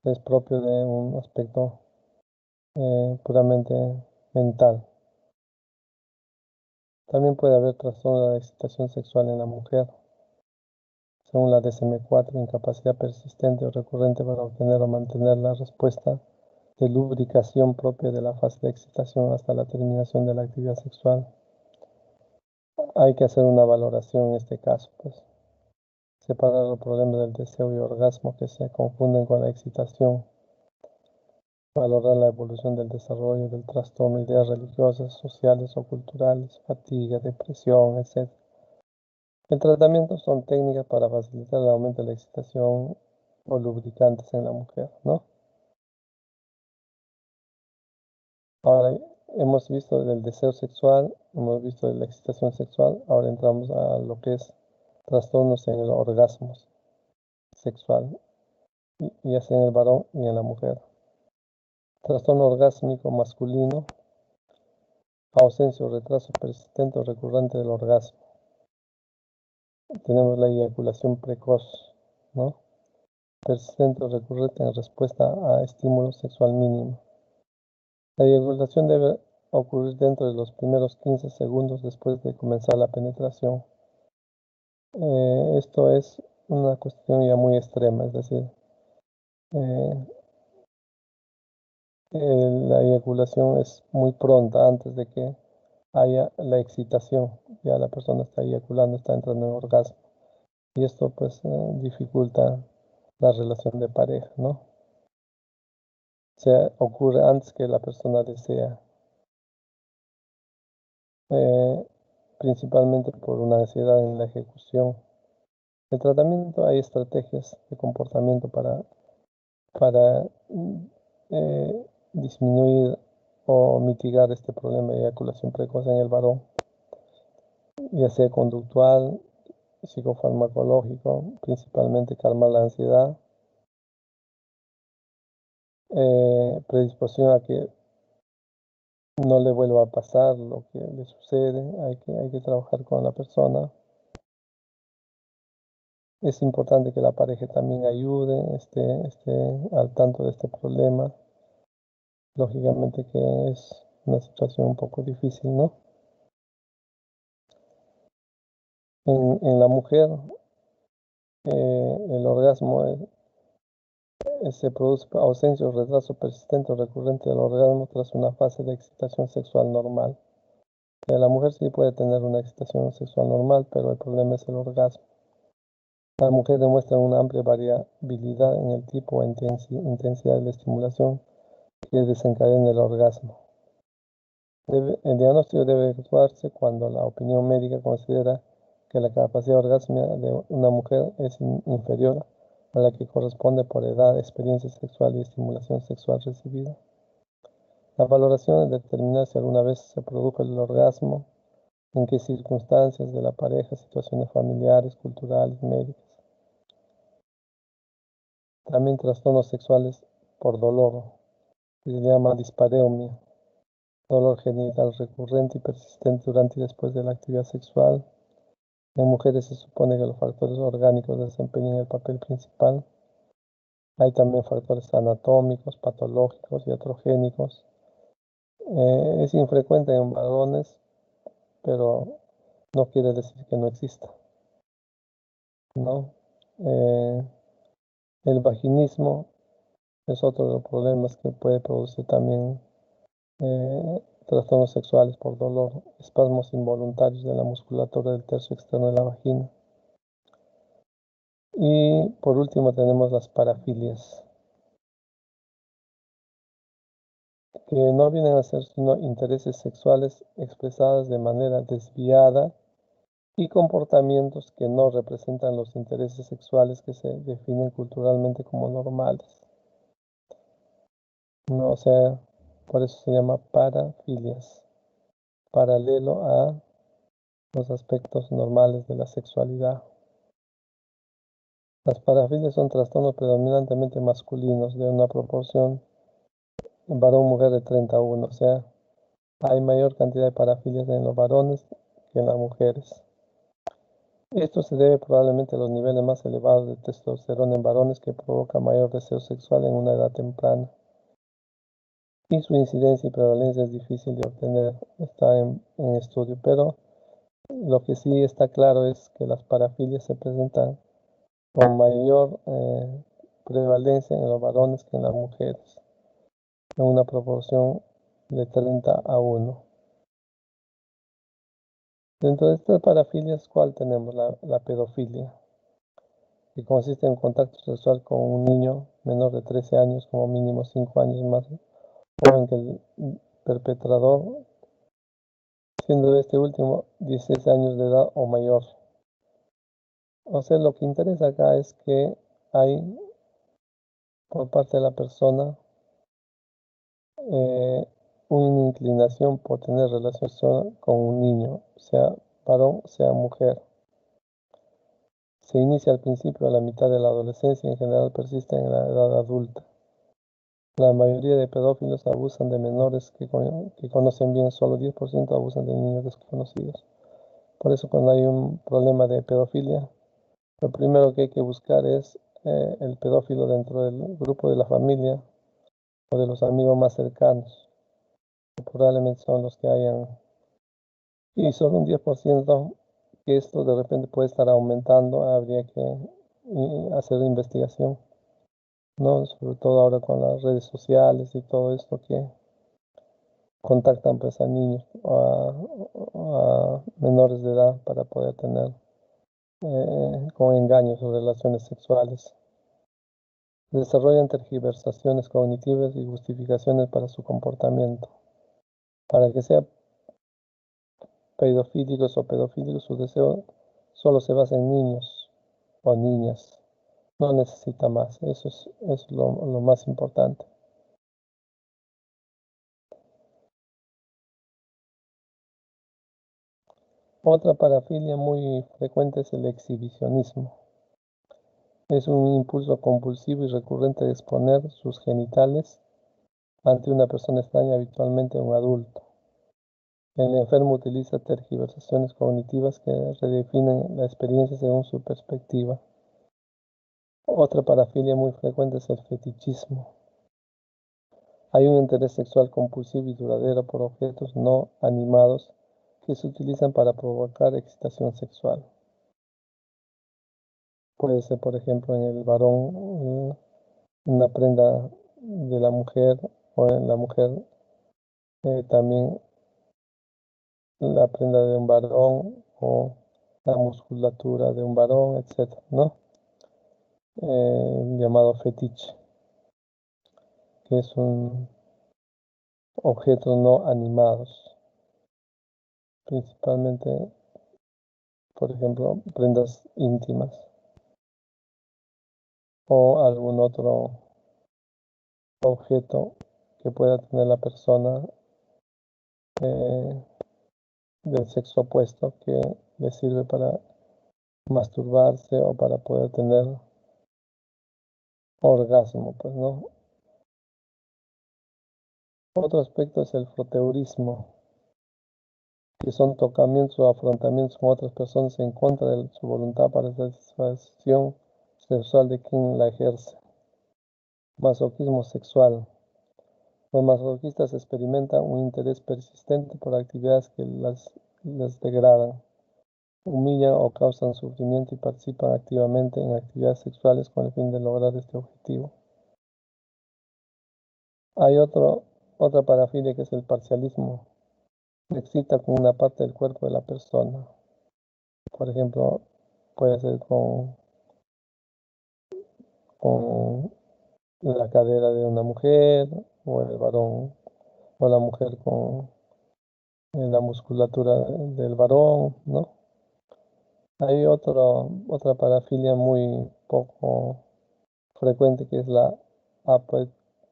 Es propio de un aspecto puramente mental. También puede haber trastorno de la excitación sexual en la mujer, según la DSM-4, incapacidad persistente o recurrente para obtener o mantener la respuesta de lubricación propia de la fase de excitación hasta la terminación de la actividad sexual. Hay que hacer una valoración en este caso, pues, separar los problemas del deseo y orgasmo que se confunden con la excitación, valorar la evolución del desarrollo del trastorno, ideas religiosas, sociales o culturales, fatiga, depresión, etc. El tratamiento son técnicas para facilitar el aumento de la excitación o lubricantes en la mujer, ¿no? Ahora hemos visto del deseo sexual, hemos visto de la excitación sexual, ahora entramos a lo que es trastornos en el orgasmo sexual, ya sea en el varón y en la mujer. Trastorno orgásmico masculino, ausencia o retraso persistente o recurrente del orgasmo. Tenemos la eyaculación precoz, ¿no? Persistente o recurrente en respuesta a estímulo sexual mínimo. La eyaculación debe ocurrir dentro de los primeros 15 segundos después de comenzar la penetración. Esto es una cuestión ya muy extrema, es decir, eh, la eyaculación es muy pronta antes de que haya la excitación, ya la persona está eyaculando, está entrando en orgasmo, y esto pues dificulta la relación de pareja, ¿no? O sea, ocurre antes que la persona desea, principalmente por una ansiedad en la ejecución. El tratamiento, hay estrategias de comportamiento para disminuir o mitigar este problema de eyaculación precoz en el varón, ya sea conductual, psicofarmacológico, principalmente calmar la ansiedad, predisposición a que no le vuelva a pasar lo que le sucede, hay que trabajar con la persona. Es importante que la pareja también ayude, esté al tanto de este problema. Lógicamente que es una situación un poco difícil, ¿no? En la mujer, el orgasmo se produce por ausencia o retraso persistente o recurrente del orgasmo tras una fase de excitación sexual normal. La mujer sí puede tener una excitación sexual normal, pero el problema es el orgasmo. La mujer demuestra una amplia variabilidad en el tipo o intensidad de la estimulación que desencadena el orgasmo. El diagnóstico debe efectuarse cuando la opinión médica considera que la capacidad orgásmica de una mujer es inferior a la que corresponde por edad, experiencia sexual y estimulación sexual recibida. La valoración es determinar si alguna vez se produjo el orgasmo, en qué circunstancias de la pareja, situaciones familiares, culturales, médicas. También trastornos sexuales por dolor, que se llama dispareunia, dolor genital recurrente y persistente durante y después de la actividad sexual. En mujeres se supone que los factores orgánicos desempeñan el papel principal. Hay también factores anatómicos, patológicos y iatrogénicos. Es infrecuente en varones, pero no quiere decir que no exista, ¿no? El vaginismo es otro de los problemas que puede producir también trastornos sexuales por dolor, espasmos involuntarios de la musculatura del tercio externo de la vagina. Y por último tenemos las parafilias, que no vienen a ser sino intereses sexuales expresados de manera desviada y comportamientos que no representan los intereses sexuales que se definen culturalmente como normales. No, o sea, por eso se llama parafilias, paralelo a los aspectos normales de la sexualidad. Las parafilias son trastornos predominantemente masculinos de una proporción varón-mujer de 30:1, o sea, hay mayor cantidad de parafilias en los varones que en las mujeres. Esto se debe probablemente a los niveles más elevados de testosterona en varones, que provoca mayor deseo sexual en una edad temprana. Y su incidencia y prevalencia es difícil de obtener, está en estudio, pero lo que sí está claro es que las parafilias se presentan con mayor prevalencia en los varones que en las mujeres, en una proporción de 30:1. Dentro de estas parafilias, ¿cuál tenemos? La pedofilia, que consiste en contacto sexual con un niño menor de 13 años, como mínimo 5 años más joven que el perpetrador, siendo este último 16 años de edad o mayor. O sea, lo que interesa acá es que hay por parte de la persona una inclinación por tener relación con un niño, sea varón, sea mujer. Se inicia al principio a la mitad de la adolescencia y en general persiste en la edad adulta. La mayoría de pedófilos abusan de menores que conocen bien, solo 10% abusan de niños desconocidos. Por eso cuando hay un problema de pedofilia, lo primero que hay que buscar es el pedófilo dentro del grupo de la familia o de los amigos más cercanos, que probablemente son los que hayan, y solo un 10%, que esto de repente puede estar aumentando, habría que hacer investigación, ¿no? Sobre todo ahora con las redes sociales y todo esto que contactan pues a niños, a menores de edad para poder tener con engaños o relaciones sexuales. Desarrollan tergiversaciones cognitivas y justificaciones para su comportamiento. Para que sea pedofílicos o pedofílicos, su deseo solo se basa en niños o niñas. No necesita más. Eso es lo más importante. Otra parafilia muy frecuente es el exhibicionismo. Es un impulso compulsivo y recurrente de exponer sus genitales ante una persona extraña, habitualmente un adulto. El enfermo utiliza tergiversaciones cognitivas que redefinen la experiencia según su perspectiva. Otra parafilia muy frecuente es el fetichismo. Hay un interés sexual compulsivo y duradero por objetos no animados que se utilizan para provocar excitación sexual. Puede ser, por ejemplo, en el varón una prenda de la mujer, o en la mujer también la prenda de un varón o la musculatura de un varón, etc., ¿no? Llamado fetiche, que es un objetos no animados, principalmente por ejemplo, prendas íntimas o algún otro objeto que pueda tener la persona del sexo opuesto que le sirve para masturbarse o para poder tener orgasmo, pues, ¿no? Otro aspecto es el froteurismo, que son tocamientos o afrontamientos con otras personas en contra de su voluntad para satisfacción sexual de quien la ejerce. Masoquismo sexual. Los masoquistas experimentan un interés persistente por actividades que les degradan, humillan o causan sufrimiento y participan activamente en actividades sexuales con el fin de lograr este objetivo. Hay otra parafilia que es el parcialismo. Se excita con una parte del cuerpo de la persona. Por ejemplo, puede ser con la cadera de una mujer, o el varón, o la mujer con la musculatura del varón, ¿no? Hay otra parafilia muy poco frecuente que es la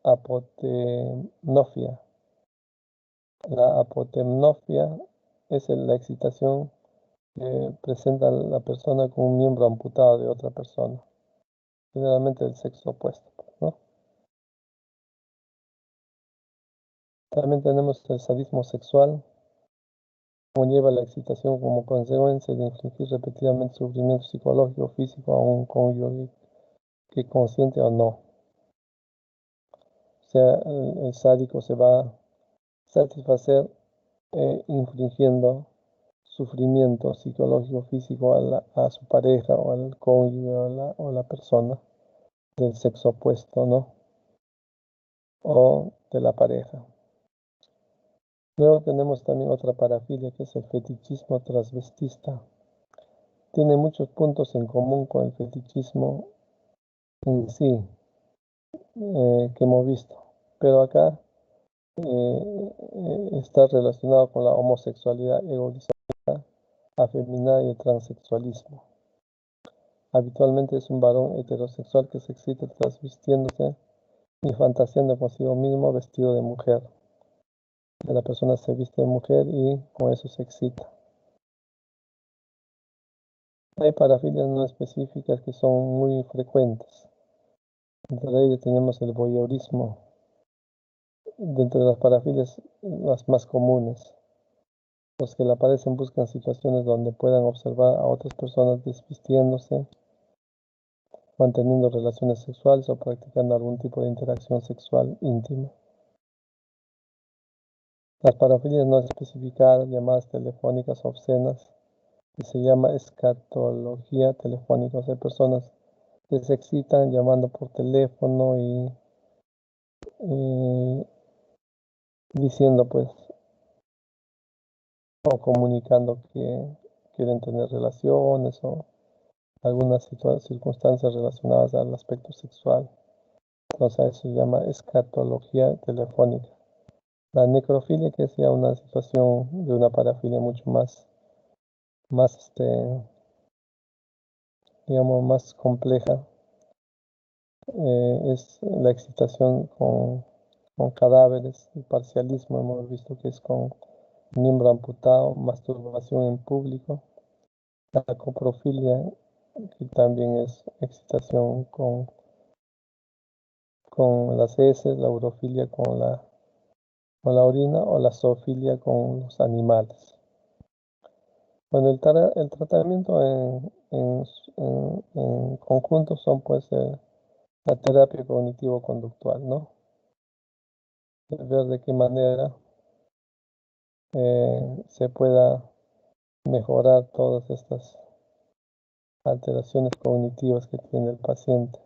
apotemnofia. La apotemnofia es la excitación que presenta la persona con un miembro amputado de otra persona, generalmente del sexo opuesto, ¿no? También tenemos el sadismo sexual, conlleva la excitación como consecuencia de infligir repetidamente sufrimiento psicológico o físico a un cónyuge, que consciente o no. O sea, el sádico se va a satisfacer infligiendo sufrimiento psicológico o físico a su pareja o al cónyuge o la persona del sexo opuesto, ¿no? O de la pareja. Luego tenemos también otra parafilia que es el fetichismo transvestista. Tiene muchos puntos en común con el fetichismo en sí que hemos visto, pero acá está relacionado con la homosexualidad egoísta, afeminada y el transexualismo. Habitualmente es un varón heterosexual que se excita transvistiéndose y fantaseando consigo mismo vestido de mujer. La persona se viste de mujer y con eso se excita. Hay parafilias no específicas que son muy frecuentes. Entre ellas tenemos el voyeurismo, dentro de las parafilias las más comunes. Los que le aparecen buscan situaciones donde puedan observar a otras personas desvistiéndose, manteniendo relaciones sexuales o practicando algún tipo de interacción sexual íntima. Las parafilias no especificadas, llamadas telefónicas obscenas, que se llama escatología telefónica. O sea, personas que se excitan llamando por teléfono y diciendo pues o comunicando que quieren tener relaciones o algunas circunstancias relacionadas al aspecto sexual. Entonces a eso se llama escatología telefónica. La necrofilia, que es ya una situación de una parafilia mucho más digamos, más compleja, es la excitación con cadáveres, el parcialismo hemos visto que es con miembro amputado, masturbación en público, la coprofilia, que también es excitación con las heces, la urofilia con la orina o la zoofilia con los animales. Bueno, el tratamiento en conjunto son pues la terapia cognitivo-conductual, ¿no? Ver de qué manera se pueda mejorar todas estas alteraciones cognitivas que tiene el paciente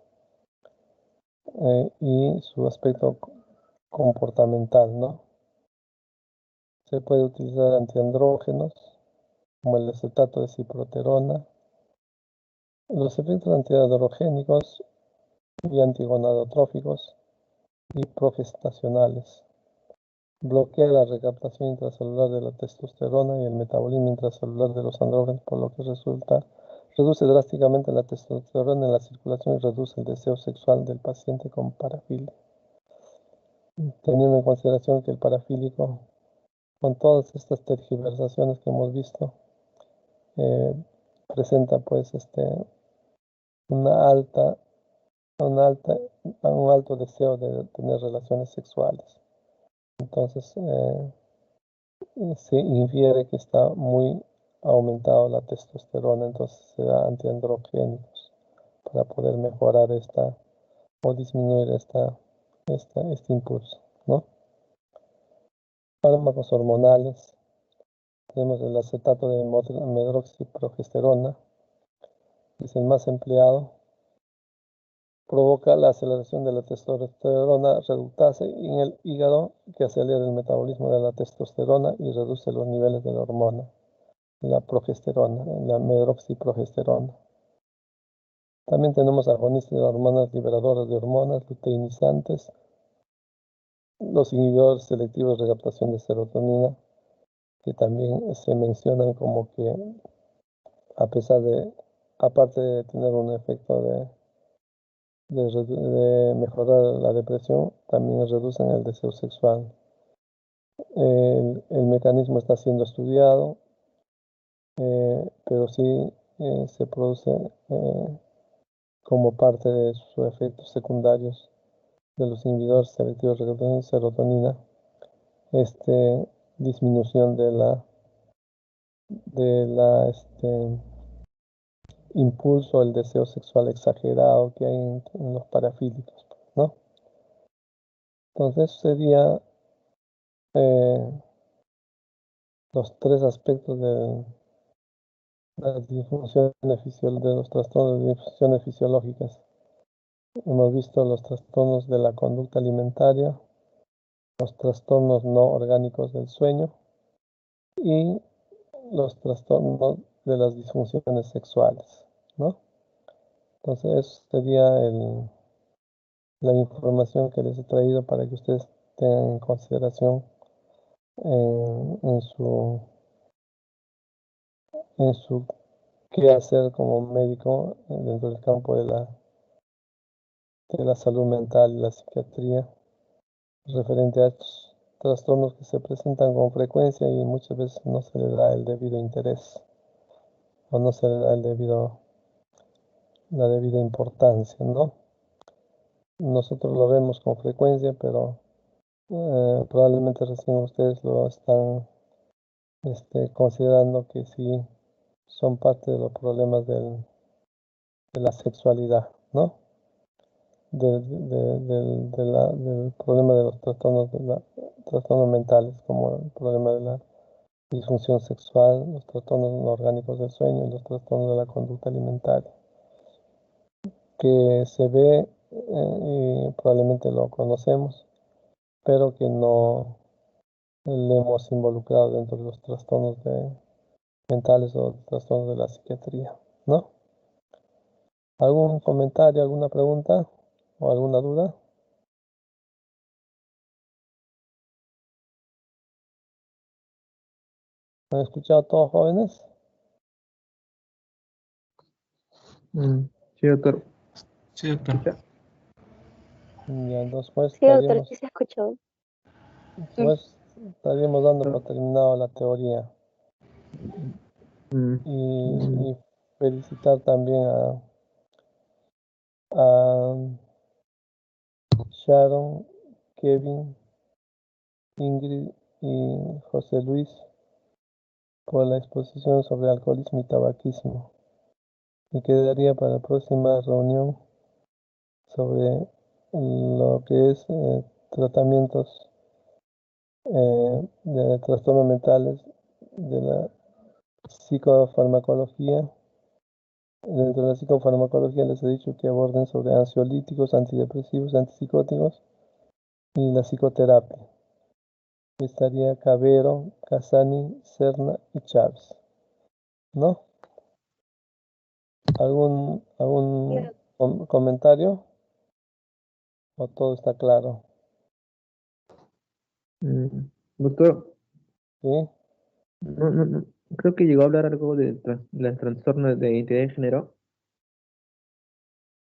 y su aspecto comportamental, ¿no? Se puede utilizar antiandrógenos como el acetato de ciproterona. Los efectos antiandrogénicos y antigonadotróficos y progestacionales. bloquea la recaptación intracelular de la testosterona y el metabolismo intracelular de los andrógenos, por lo que reduce drásticamente la testosterona en la circulación y reduce el deseo sexual del paciente con parafilia. Teniendo en consideración que el parafílico, con todas estas tergiversaciones que hemos visto, presenta pues una alta, un alto deseo de tener relaciones sexuales. Entonces, se infiere que está muy aumentado la testosterona, entonces se da antiandrogénicos para poder mejorar o disminuir este impulso, ¿no? Fármacos hormonales, tenemos el acetato de medroxiprogesterona, que es el más empleado, provoca la aceleración de la testosterona reductasa en el hígado, que acelera el metabolismo de la testosterona y reduce los niveles de la hormona, la progesterona, la medroxiprogesterona. También tenemos agonistas de hormonas liberadoras de hormonas, luteinizantes, los inhibidores selectivos de recaptación de serotonina, que también se mencionan como que aparte de tener un efecto de mejorar la depresión, también reducen el deseo sexual. El mecanismo está siendo estudiado, pero sí se produce como parte de sus efectos secundarios de los inhibidores selectivos de recaptación de serotonina, disminución de la impulso, el deseo sexual exagerado que hay en los parafílicos, ¿no? Entonces sería los tres aspectos de las disfunciones de los trastornos de disfunciones fisiológicas. Hemos visto los trastornos de la conducta alimentaria, los trastornos no orgánicos del sueño y los trastornos de las disfunciones sexuales, ¿no? Entonces, eso sería la información que les he traído para que ustedes tengan en consideración en su qué hacer como médico dentro del campo de la salud mental y la psiquiatría, referente a estos trastornos que se presentan con frecuencia y muchas veces no se le da el debido interés o no se le da la debida importancia, ¿no? Nosotros lo vemos con frecuencia, pero probablemente recién ustedes lo están considerando que sí son parte de los problemas de la sexualidad, ¿no? Del problema de los trastornos mentales, como el problema de la disfunción sexual, los trastornos no orgánicos del sueño y los trastornos de la conducta alimentaria, que se ve y probablemente lo conocemos, pero que no le hemos involucrado dentro de los trastornos mentales o trastornos de la psiquiatría, ¿no? ¿Algún comentario, alguna pregunta o alguna duda? ¿Han escuchado todos, jóvenes? Sí, doctor. Sí, doctor. ¿Escucha? Ya, entonces pues Sí, doctor, sí se escuchó. estaríamos dando por terminado la teoría. Mm, Y felicitar también a Sharon, Kevin, Ingrid y José Luis por la exposición sobre alcoholismo y tabaquismo. Y quedaría para la próxima reunión sobre lo que es tratamientos de trastornos mentales de la psicofarmacología. Dentro de la psicofarmacología les he dicho que aborden sobre ansiolíticos, antidepresivos, antipsicóticos y la psicoterapia. Estaría Cabero, Casani, Serna y Chávez, ¿no? ¿Algún comentario? ¿O todo está claro? Doctor, ¿Sí? no, creo que llegó a hablar algo del trastorno de identidad de género.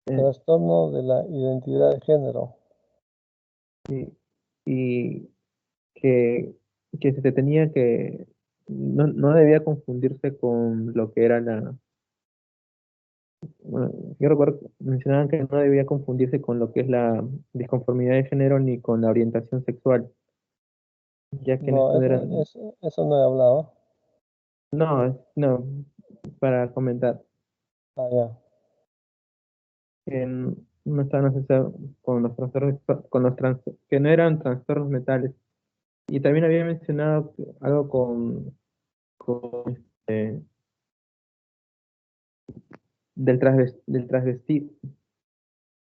Eh, Trastorno de la identidad de género. y que, que se tenía que, no debía confundirse con lo que era bueno, yo recuerdo que mencionaban que no debía confundirse con lo que es la disconformidad de género ni con la orientación sexual, ya que en No, esto eran, eso no he hablado. no, para comentar, Ah, ya. no estaban asociados con los trastornos, que no eran trastornos mentales. Y también había mencionado algo con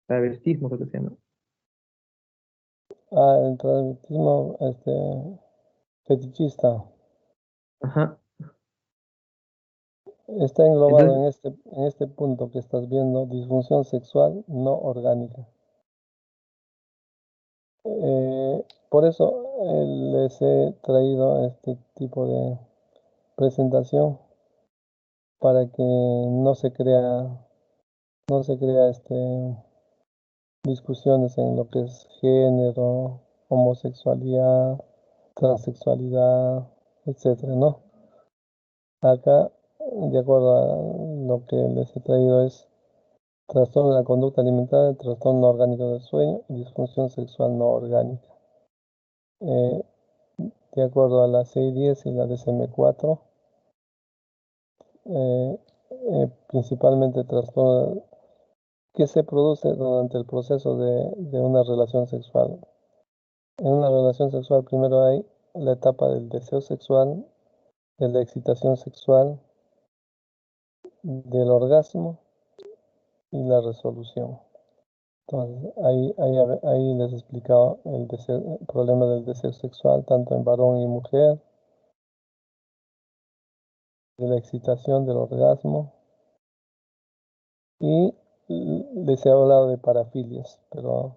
travestismo, creo que se llama. Ah, el travestismo, fetichista. Ajá. Está englobado Entonces, en este punto que estás viendo, disfunción sexual no orgánica. Por eso les he traído este tipo de presentación para que no se crea discusiones en lo que es género, homosexualidad, transexualidad, etcétera, ¿no? Acá, de acuerdo a lo que les he traído, es trastorno de la conducta alimentaria, trastorno orgánico del sueño y disfunción sexual no orgánica. Eh, de acuerdo a la CI-10 y la DSM-4, principalmente trastorno que se produce durante el proceso de una relación sexual. En una relación sexual primero hay la etapa del deseo sexual, de la excitación sexual, del orgasmo y la resolución. Entonces, ahí les he explicado el problema del deseo sexual, tanto en varón y mujer, de la excitación, del orgasmo, y les he hablado de parafilias, pero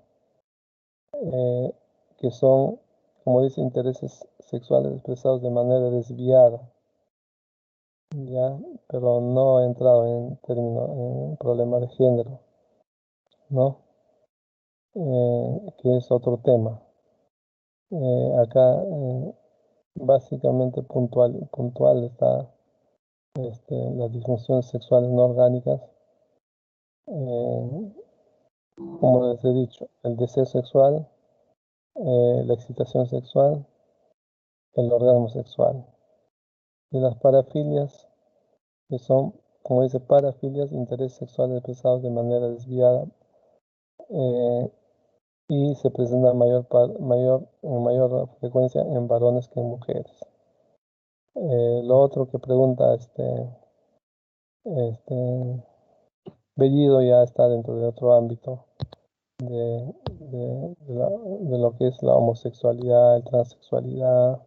eh, que son, como dice, intereses sexuales expresados de manera desviada, ya, pero no he entrado en problema de género, ¿no? Que es otro tema. Acá básicamente puntual está las disfunciones sexuales no orgánicas, eh, como les he dicho, el deseo sexual, la excitación sexual, el orgasmo sexual. Y las parafilias, que son, como dice, parafilias, intereses sexuales expresados de manera desviada, eh, y se presenta en mayor frecuencia en varones que en mujeres. Lo otro que pregunta este Bellido ya está dentro de otro ámbito de lo que es la homosexualidad, la transexualidad,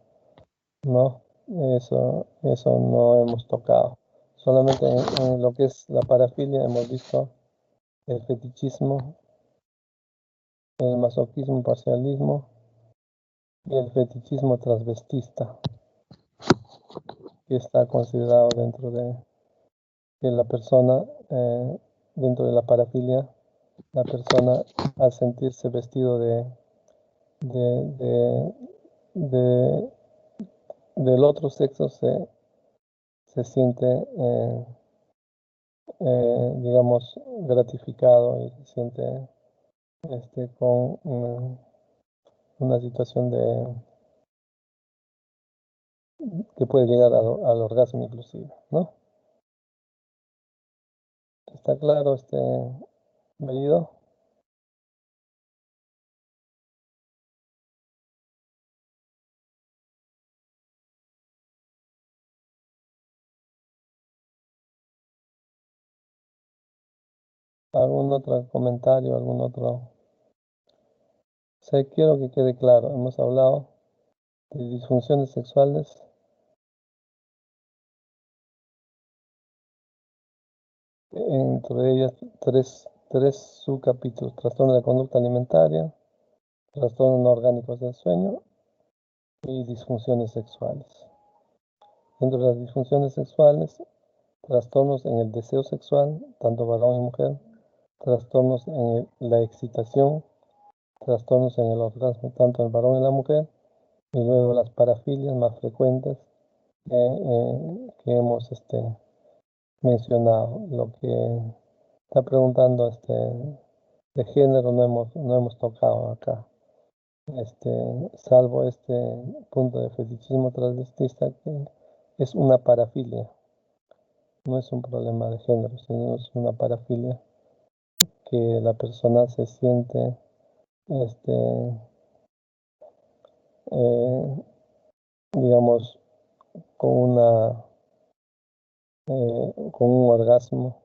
¿no? Eso no hemos tocado. Solamente en lo que es la parafilia hemos visto el fetichismo, el masoquismo, parcialismo y el fetichismo transvestista, que está considerado dentro de que la persona, dentro de la parafilia, la persona al sentirse vestido de, de- de- del otro sexo se siente, digamos, gratificado y se siente con una situación que puede llegar al orgasmo inclusive, ¿no? ¿Está claro Bellido? ¿Algún otro comentario, algún otro? O sea, quiero que quede claro, hemos hablado de disfunciones sexuales, entre ellas tres subcapítulos: trastorno de conducta alimentaria, trastornos no orgánicos del sueño y disfunciones sexuales. Dentro de las disfunciones sexuales, trastornos en el deseo sexual, tanto varón y mujer, trastornos en la excitación, trastornos en el orgasmo, tanto en el varón y la mujer, y luego las parafilias más frecuentes que hemos mencionado. Lo que está preguntando de género no hemos tocado acá, salvo este punto de fetichismo transvestista, que es una parafilia. No es un problema de género, sino es una parafilia que la persona se siente digamos, con con un orgasmo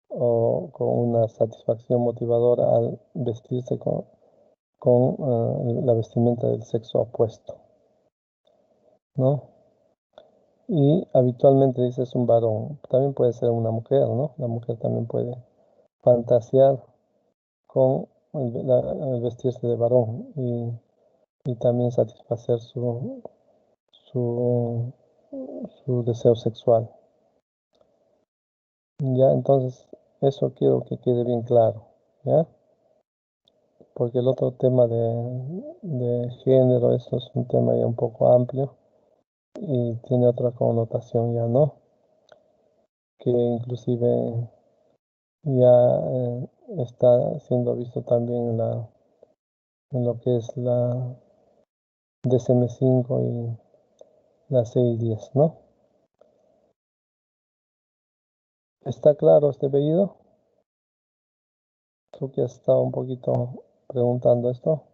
o con una satisfacción motivadora al vestirse con la vestimenta del sexo opuesto, ¿no? Y habitualmente dice es un varón, también puede ser una mujer, ¿no? La mujer también puede fantasear con el vestirse de varón y también satisfacer su, su deseo sexual. Ya, entonces, eso quiero que quede bien claro, ¿ya? Porque el otro tema de género, eso es un tema ya un poco amplio y tiene otra connotación ya, ¿no? Que inclusive ya está siendo visto también en lo que es la DSM-5 y la 610, ¿no? ¿Está claro este pedido? Tú que has estado un poquito preguntando esto.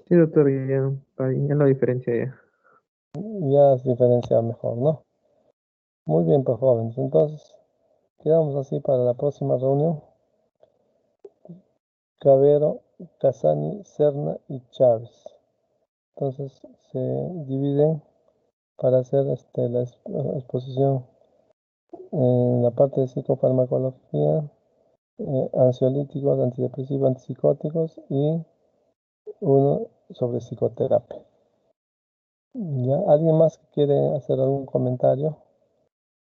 Sí, doctor, ya lo diferencia ya. Ya es diferencia mejor, ¿no? Muy bien, pues jóvenes. Entonces, quedamos así para la próxima reunión. Cabero, Casani, Serna y Chávez. Entonces, se dividen para hacer la exposición en la parte de psicofarmacología, ansiolíticos, antidepresivos, antipsicóticos y uno sobre psicoterapia. ¿Ya? ¿Alguien más que quiere hacer algún comentario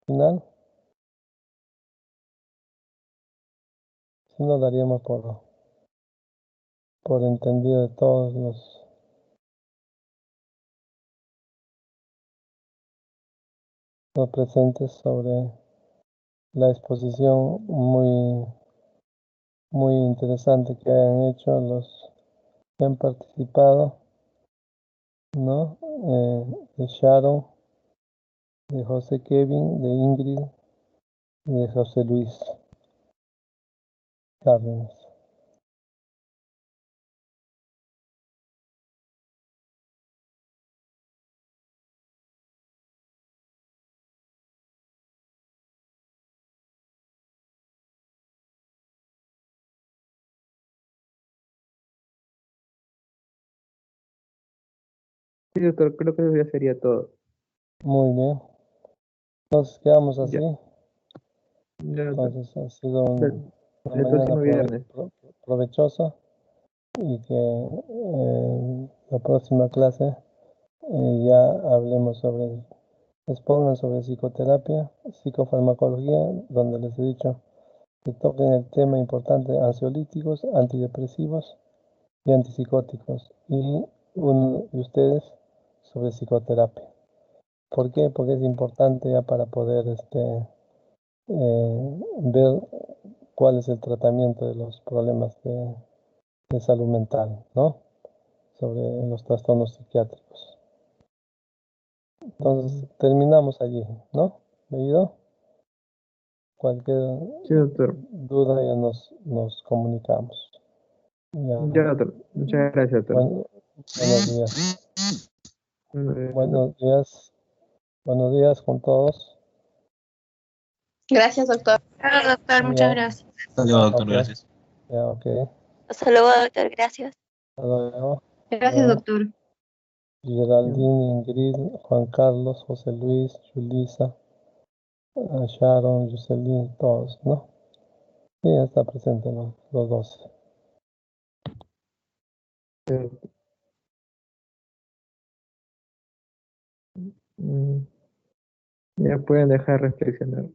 final? Si no, daríamos por entendido de todos los presentes sobre la exposición muy interesante que han hecho los que han participado, ¿no? De Sharon, de José Kevin, de Ingrid y de José Luis Cárdenas. Sí, doctor, creo que eso ya sería todo. Muy bien. Entonces quedamos así. Ya, ya, doctor. Entonces ha sido una El mañana próximo viernes. provechosa y que la próxima clase ya hablemos expongan sobre psicoterapia, psicofarmacología, donde les he dicho que toquen el tema importante ansiolíticos, antidepresivos y antipsicóticos. Y uno de ustedes sobre psicoterapia. ¿Por qué? Porque es importante ya para poder ver cuál es el tratamiento de los problemas de salud mental, ¿no? Sobre los trastornos psiquiátricos. Entonces, terminamos allí, ¿no? ¿Leído? Cualquier Sí, doctor. duda ya nos comunicamos. Ya. Ya, doctor. Muchas gracias, doctor. Buenos días. Doctor. Buenos días con todos. Gracias, doctor. Claro, doctor, muchas Ya, gracias. Hasta luego, doctor, ok, gracias. ya, ok. Hasta luego, doctor, gracias. Hasta luego. Gracias, doctor. Geraldine, Ingrid, Juan Carlos, José Luis, Julisa, Sharon, Jocelyn, todos, ¿no? Sí, ya está presente los 12. Eh, mm, Ya pueden dejar reflexionar.